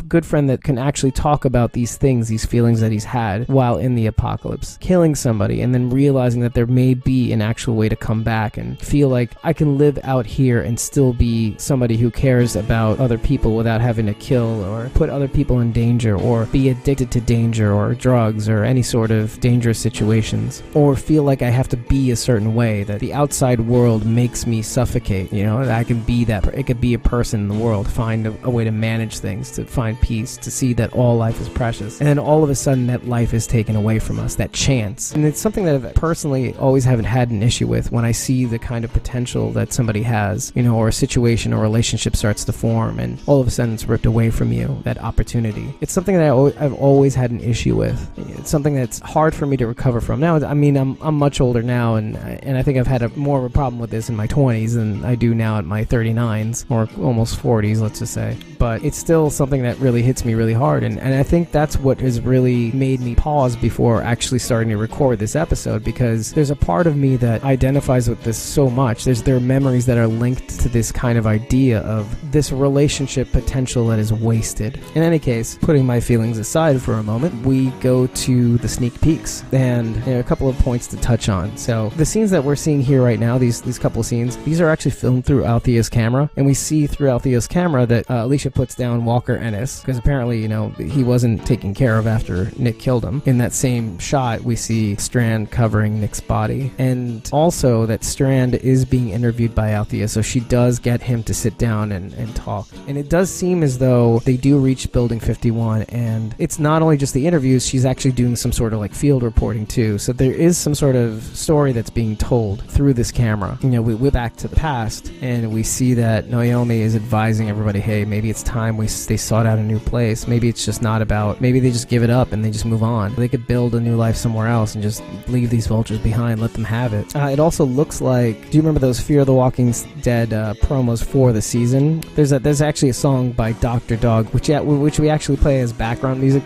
good friend that can actually talk about these things, these feelings that he's had while in the apocalypse. Killing somebody and then realizing that there may be an actual way to come back and feel like I can live out here and still be somebody who cares about other people without having to kill or put other people in danger or be addicted to danger or drugs or any sort of dangerous situations, or feel like I have to be a certain way, that the outside world makes me suffocate. You know, that I can be that. It could be a person in the world, find a way to manage things, to find peace, to see that all life is precious. And then all of a sudden that life is taken away from us, that chance. And it's something something that I've personally always haven't had an issue with when I see the kind of potential that somebody has, or a situation or relationship starts to form and all of a sudden it's ripped away from you, that opportunity. It's something that I've always had an issue with. It's something that's hard for me to recover from. Now, I mean, I'm much older now, and I think I've had more of a problem with this in my 20s than I do now at my 39s, or almost 40s, let's just say. But it's still something that really hits me really hard, and I think that's what has really made me pause before actually starting to record this episode, because there's a part of me that identifies with this so much. There are memories that are linked to this kind of idea of this relationship potential that is wasted. In any case, putting my feelings aside for a moment, we go to the sneak peeks, and a couple of points to touch on. So the scenes that we're seeing here right now, these couple of scenes, these are actually filmed through Althea's camera, and we see through Althea's camera that Alicia puts down Walker Ennis, because apparently, he wasn't taken care of after Nick killed him. In that same shot, we see Strand covering Nick's body, and also that Strand is being interviewed by Althea, so she does get him to sit down and talk. And it does seem as though they do reach Building 51, and it's not only just the interviews, she's actually doing some sort of like field reporting too, so there is some sort of story that's being told through this camera. We back to the past, and we see that Naomi is advising everybody, hey, maybe it's time they sought out a new place. Maybe it's just not about, maybe they just give it up and they just move on. They could build a new life somewhere else and just leave these vultures behind, let them have it. It also looks like, do you remember those Fear the Walking Dead promos for the season? There's actually a song by Dr. Dog, which we actually play as background music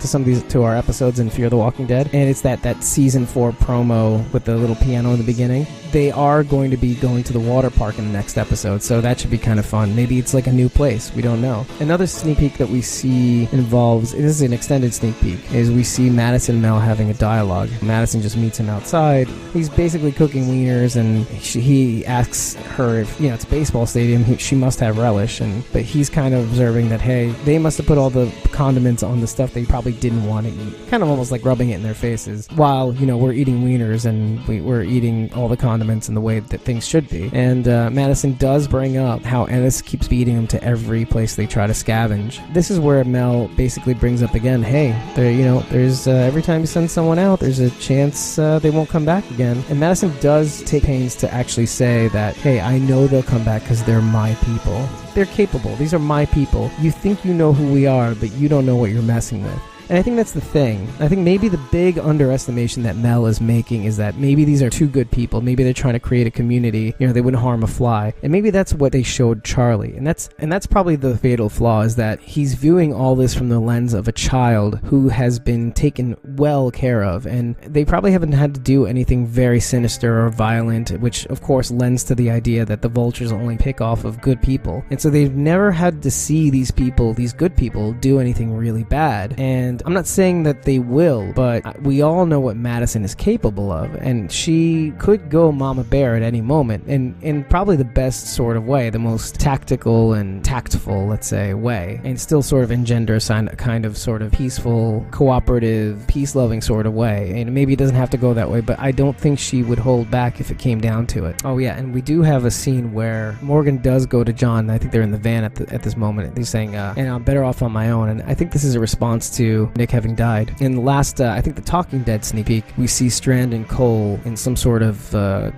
to our episodes in Fear the Walking Dead, and it's that season 4 promo with the little piano in the beginning. They are going to be going to the water park in the next episode, so that should be kind of fun. Maybe it's like a new place, we don't know. Another sneak peek that we see involves, this is an extended sneak peek, is we see Madison and Mel having a dialogue. Madison just meets him outside. He's basically cooking wieners, and he asks her if, it's a baseball stadium, she must have relish, but he's kind of observing that, hey, they must have put all the condiments on the stuff they probably didn't want to eat, kind of almost like rubbing it in their faces, while, we're eating wieners and we're eating all the condiments in the way that things should be. And Madison does bring up how Ennis keeps beating him to every place they try to scavenge. This is where Mel basically brings up again, hey, there's every time you send someone out, there's a chance they won't come back again. And Madison does take pains to actually say that, hey, I know they'll come back because they're my people. They're capable. These are my people. You think you know who we are, but you don't know what you're messing with. And I think that's the thing. I think maybe the big underestimation that Mel is making is that maybe these are two good people. Maybe they're trying to create a community. They wouldn't harm a fly. And maybe that's what they showed Charlie. And that's probably the fatal flaw, is that he's viewing all this from the lens of a child who has been taken well care of. And they probably haven't had to do anything very sinister or violent, which of course lends to the idea that the vultures only pick off of good people. And so they've never had to see these people, these good people, do anything really bad. And I'm not saying that they will, but we all know what Madison is capable of, and she could go Mama Bear at any moment, and in probably the best sort of way, the most tactical and tactful, let's say, way, and still sort of engender a kind of sort of peaceful, cooperative, peace-loving sort of way. And maybe it doesn't have to go that way, but I don't think she would hold back if it came down to it. Oh yeah, and we do have a scene where Morgan does go to John. I think they're in the van at this moment. He's saying, and I'm better off on my own, and I think this is a response to Nick having died. In the last, I think the Talking Dead sneak peek, we see Strand and Cole in some sort of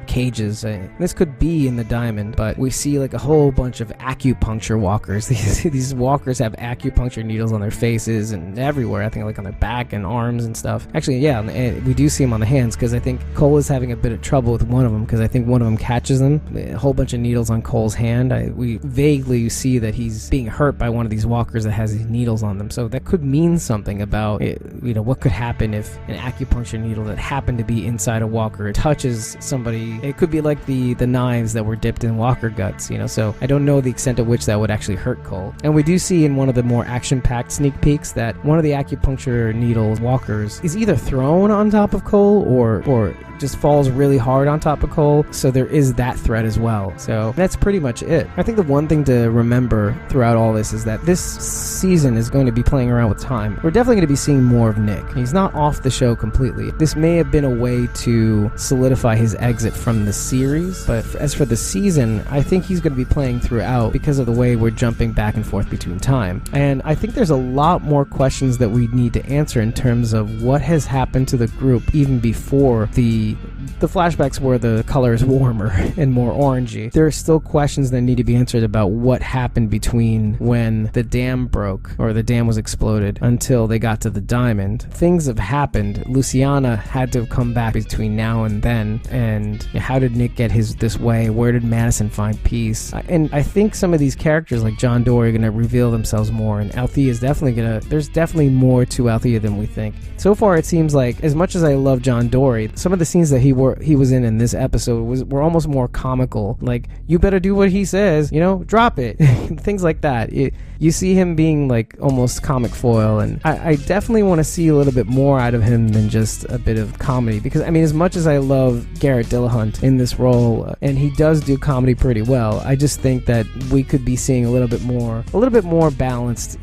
cages. This could be in the Diamond, but we see like a whole bunch of acupuncture walkers. These walkers have acupuncture needles on their faces and everywhere. I think like on their back and arms and stuff. Actually, yeah, we do see them on the hands, because I think Cole is having a bit of trouble with one of them, because I think one of them catches them. A whole bunch of needles on Cole's hand. We vaguely see that he's being hurt by one of these walkers that has these needles on them. So that could mean something about what could happen if an acupuncture needle that happened to be inside a walker touches somebody. It could be like the knives that were dipped in walker guts, so I don't know the extent to which that would actually hurt Cole. And we do see in one of the more action-packed sneak peeks that one of the acupuncture needle walkers is either thrown on top of Cole or just falls really hard on top of Cole, so there is that threat as well. So that's pretty much it. I think the one thing to remember throughout all this is that this season is going to be playing around with time. We're definitely definitely going to be seeing more of Nick. He's not off the show completely. This may have been a way to solidify his exit from the series, but as for the season, I think he's going to be playing throughout because of the way we're jumping back and forth between time. And I think there's a lot more questions that we need to answer in terms of what has happened to the group even before the flashbacks where the color is warmer and more orangey. There are still questions that need to be answered about what happened between when the dam broke or the dam was exploded until they got to the diamond. Things have happened. Luciana had to have come back between now and then, and how did Nick get this way? Where did Madison find peace? And I think some of these characters like John Dory are going to reveal themselves more, and Althea is there's definitely more to Althea than we think. So far it seems like, as much as I love John Dory, some of the scenes that he was in this episode were almost more comical. Like, you better do what he says, drop it. Things like that. You see him being like almost comic foil, and I definitely want to see a little bit more out of him than just a bit of comedy, because as much as I love Garrett Dillahunt in this role, and he does do comedy pretty well, I just think that we could be seeing a little bit more balanced.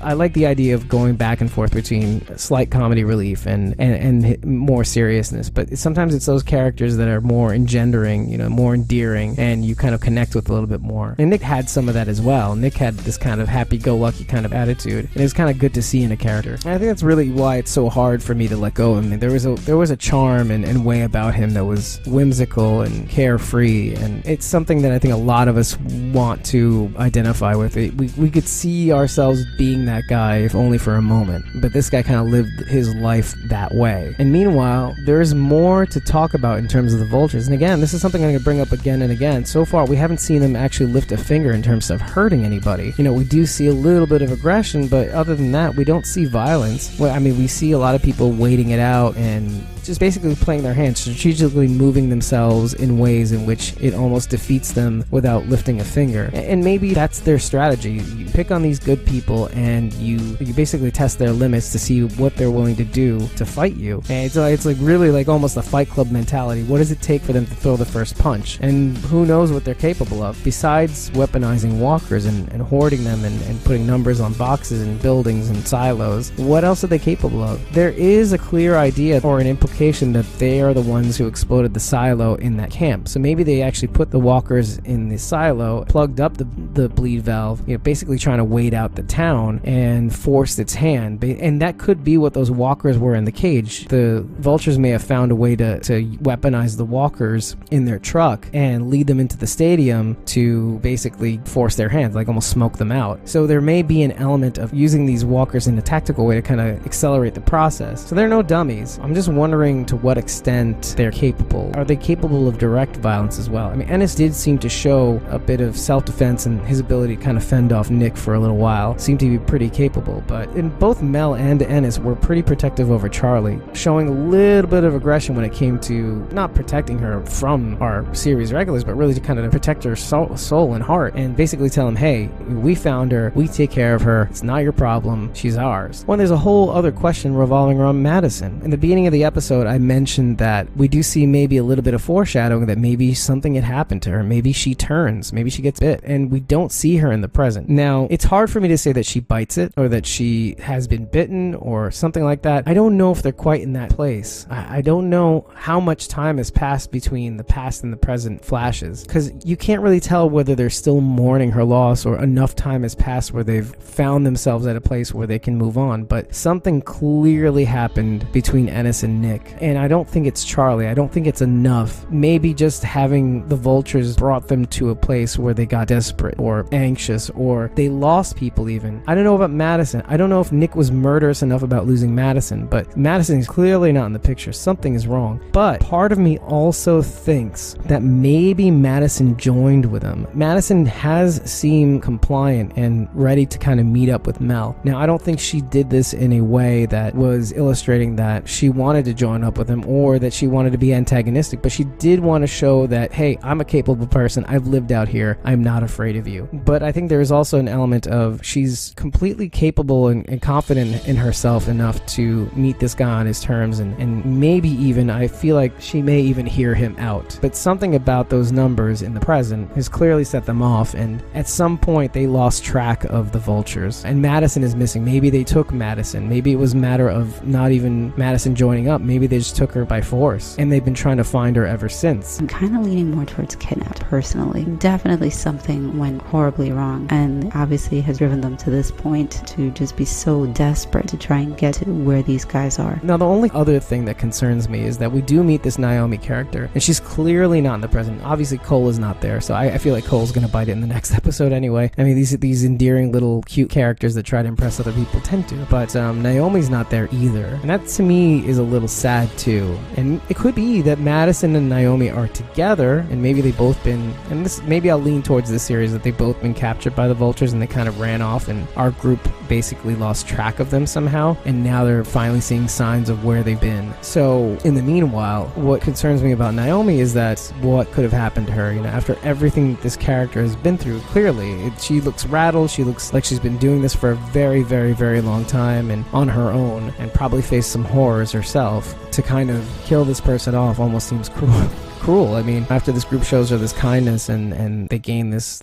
I like the idea of going back and forth between slight comedy relief and more seriousness, but sometimes it's those characters that are more engendering, more endearing, and you kind of connect with a little bit more. And Nick had some of that as well. Nick had this kind of happy-go-lucky kind of attitude, and it was kind of good to see in a character. And I think that's really why it's so hard for me to let go of him. There was a charm and way about him that was whimsical and carefree, and it's something that I think a lot of us want to identify with. We could see ourselves being that guy, if only for a moment, but this guy kind of lived his life that way. And meanwhile, there's more to talk about in terms of the Vultures. And again, this is something I'm going to bring up again and again. So far, we haven't seen them actually lift a finger in terms of hurting anybody. We do see a little bit of aggression, but other than that, we don't see violence. We see a lot of people waiting it out and just basically playing their hands, strategically moving themselves in ways in which it almost defeats them without lifting a finger. And maybe that's their strategy. You pick on these good people and you basically test their limits to see what they're willing to do to fight you. And it's like really like almost a Fight Club mentality. What does it take for them to throw the first punch? And who knows what they're capable of, besides weaponizing walkers and hoarding them and putting numbers on boxes and buildings and silos. What else are they capable of? There is a clear idea or an implication that they are the ones who exploded the silo in that camp. So maybe they actually put the walkers in the silo, plugged up the bleed valve, basically trying to wait out the town and forced its hand. And that could be what those walkers were in the cage. The Vultures may have found a way to weaponize the walkers in their truck and lead them into the stadium to basically force their hands, like almost smoke them out. So there may be an element of using these walkers in a tactical way to kind of accelerate the process. So they're no dummies. I'm just wondering to what extent they're capable. Are they capable of direct violence as well? Ennis did seem to show a bit of self-defense, and his ability to kind of fend off Nick for a little while seemed to be pretty capable. But in both Mel and Ennis were pretty protective over Charlie, showing a little bit of aggression when it came to not protecting her from our series regulars, but really to kind of protect her soul and heart, and basically tell him, hey, we found her, we take care of her, it's not your problem, she's ours. When there's a whole other question revolving around Madison. In the beginning of the episode, I mentioned that we do see maybe a little bit of foreshadowing that maybe something had happened to her, maybe she turns, maybe she gets bit, and we don't see her in the present. Now, it's hard for me to say that she bites it, or that she has been bitten, or something like that. I don't know if they're quite in that place. I don't know how much time has passed between the past and the present flashes, because you can't really tell whether they're still mourning her loss or enough time has passed where they've found themselves at a place where they can move on. But something clearly happened between Ennis and Nick, and I don't think it's Charlie. I don't think it's enough. Maybe just having the Vultures brought them to a place where they got desperate or anxious, or they lost people even. I don't know about Madison. I don't know if Nick was murderous enough about losing Madison, but Madison is clearly not in the picture. Something is wrong. But part of me also thinks that maybe Madison joined with him. Madison has seemed compliant and ready to kind of meet up with Mel. Now, I don't think she did this in a way that was illustrating that she wanted to join join up with him or that she wanted to be antagonistic, but she did want to show that, hey, I'm a capable person. I've lived out here. I'm not afraid of you. But I think there is also an element of she's completely capable and confident in herself enough to meet this guy on his terms, and maybe even, I feel like she may even hear him out. But something about those numbers in the present has clearly set them off, and at some point they lost track of the Vultures. And Madison is missing. Maybe they took Madison. Maybe it was a matter of not even Madison joining up. Maybe they just took her by force, and they've been trying to find her ever since. I'm kind of leaning more towards kidnapped, personally. Definitely something went horribly wrong, and obviously has driven them to this point to just be so desperate to try and get to where these guys are. Now, the only other thing that concerns me is that we do meet this Naomi character, and she's clearly not in the present. Obviously, Cole is not there, so I feel like Cole's going to bite it in the next episode anyway. I mean, these endearing little cute characters that try to impress other people tend to, but Naomi's not there either, and that to me is a little sad too. And it could be that Madison and Naomi are together, and maybe they've both been, and this maybe I'll lean towards this series, that they've both been captured by the Vultures and they kind of ran off, and our group basically lost track of them somehow, and now they're finally seeing signs of where they've been. So in the meanwhile, what concerns me about Naomi is that what could have happened to her, after everything this character has been through. Clearly she looks rattled, she looks like she's been doing this for a very, very, very long time and on her own, and probably faced some horrors herself. To kind of kill this person off almost seems cruel. I mean, after this group shows her this kindness and they gain this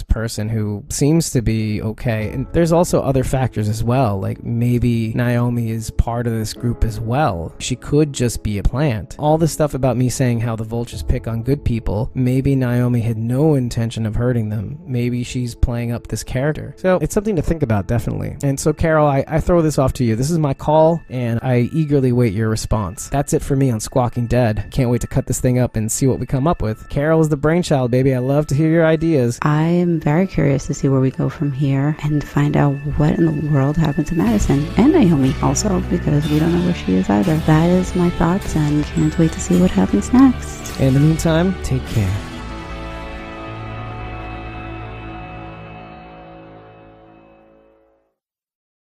person who seems to be okay. And there's also other factors as well, like maybe Naomi is part of this group as well. She could just be a plant. All this stuff about me saying how the Vultures pick on good people, maybe Naomi had no intention of hurting them. Maybe she's playing up this character. So it's something to think about, definitely. And so, Carol, I throw this off to you. This is my call, and I eagerly wait your response. That's it for me on Squawking Dead. Can't wait to cut this thing up and see what we come up with. Carol is the brainchild, baby. I love to hear your ideas. I am very curious to see where we go from here and find out what in the world happened to Madison and Naomi also, because we don't know where she is either. That is my thoughts, and can't wait to see what happens next. In the meantime, take care.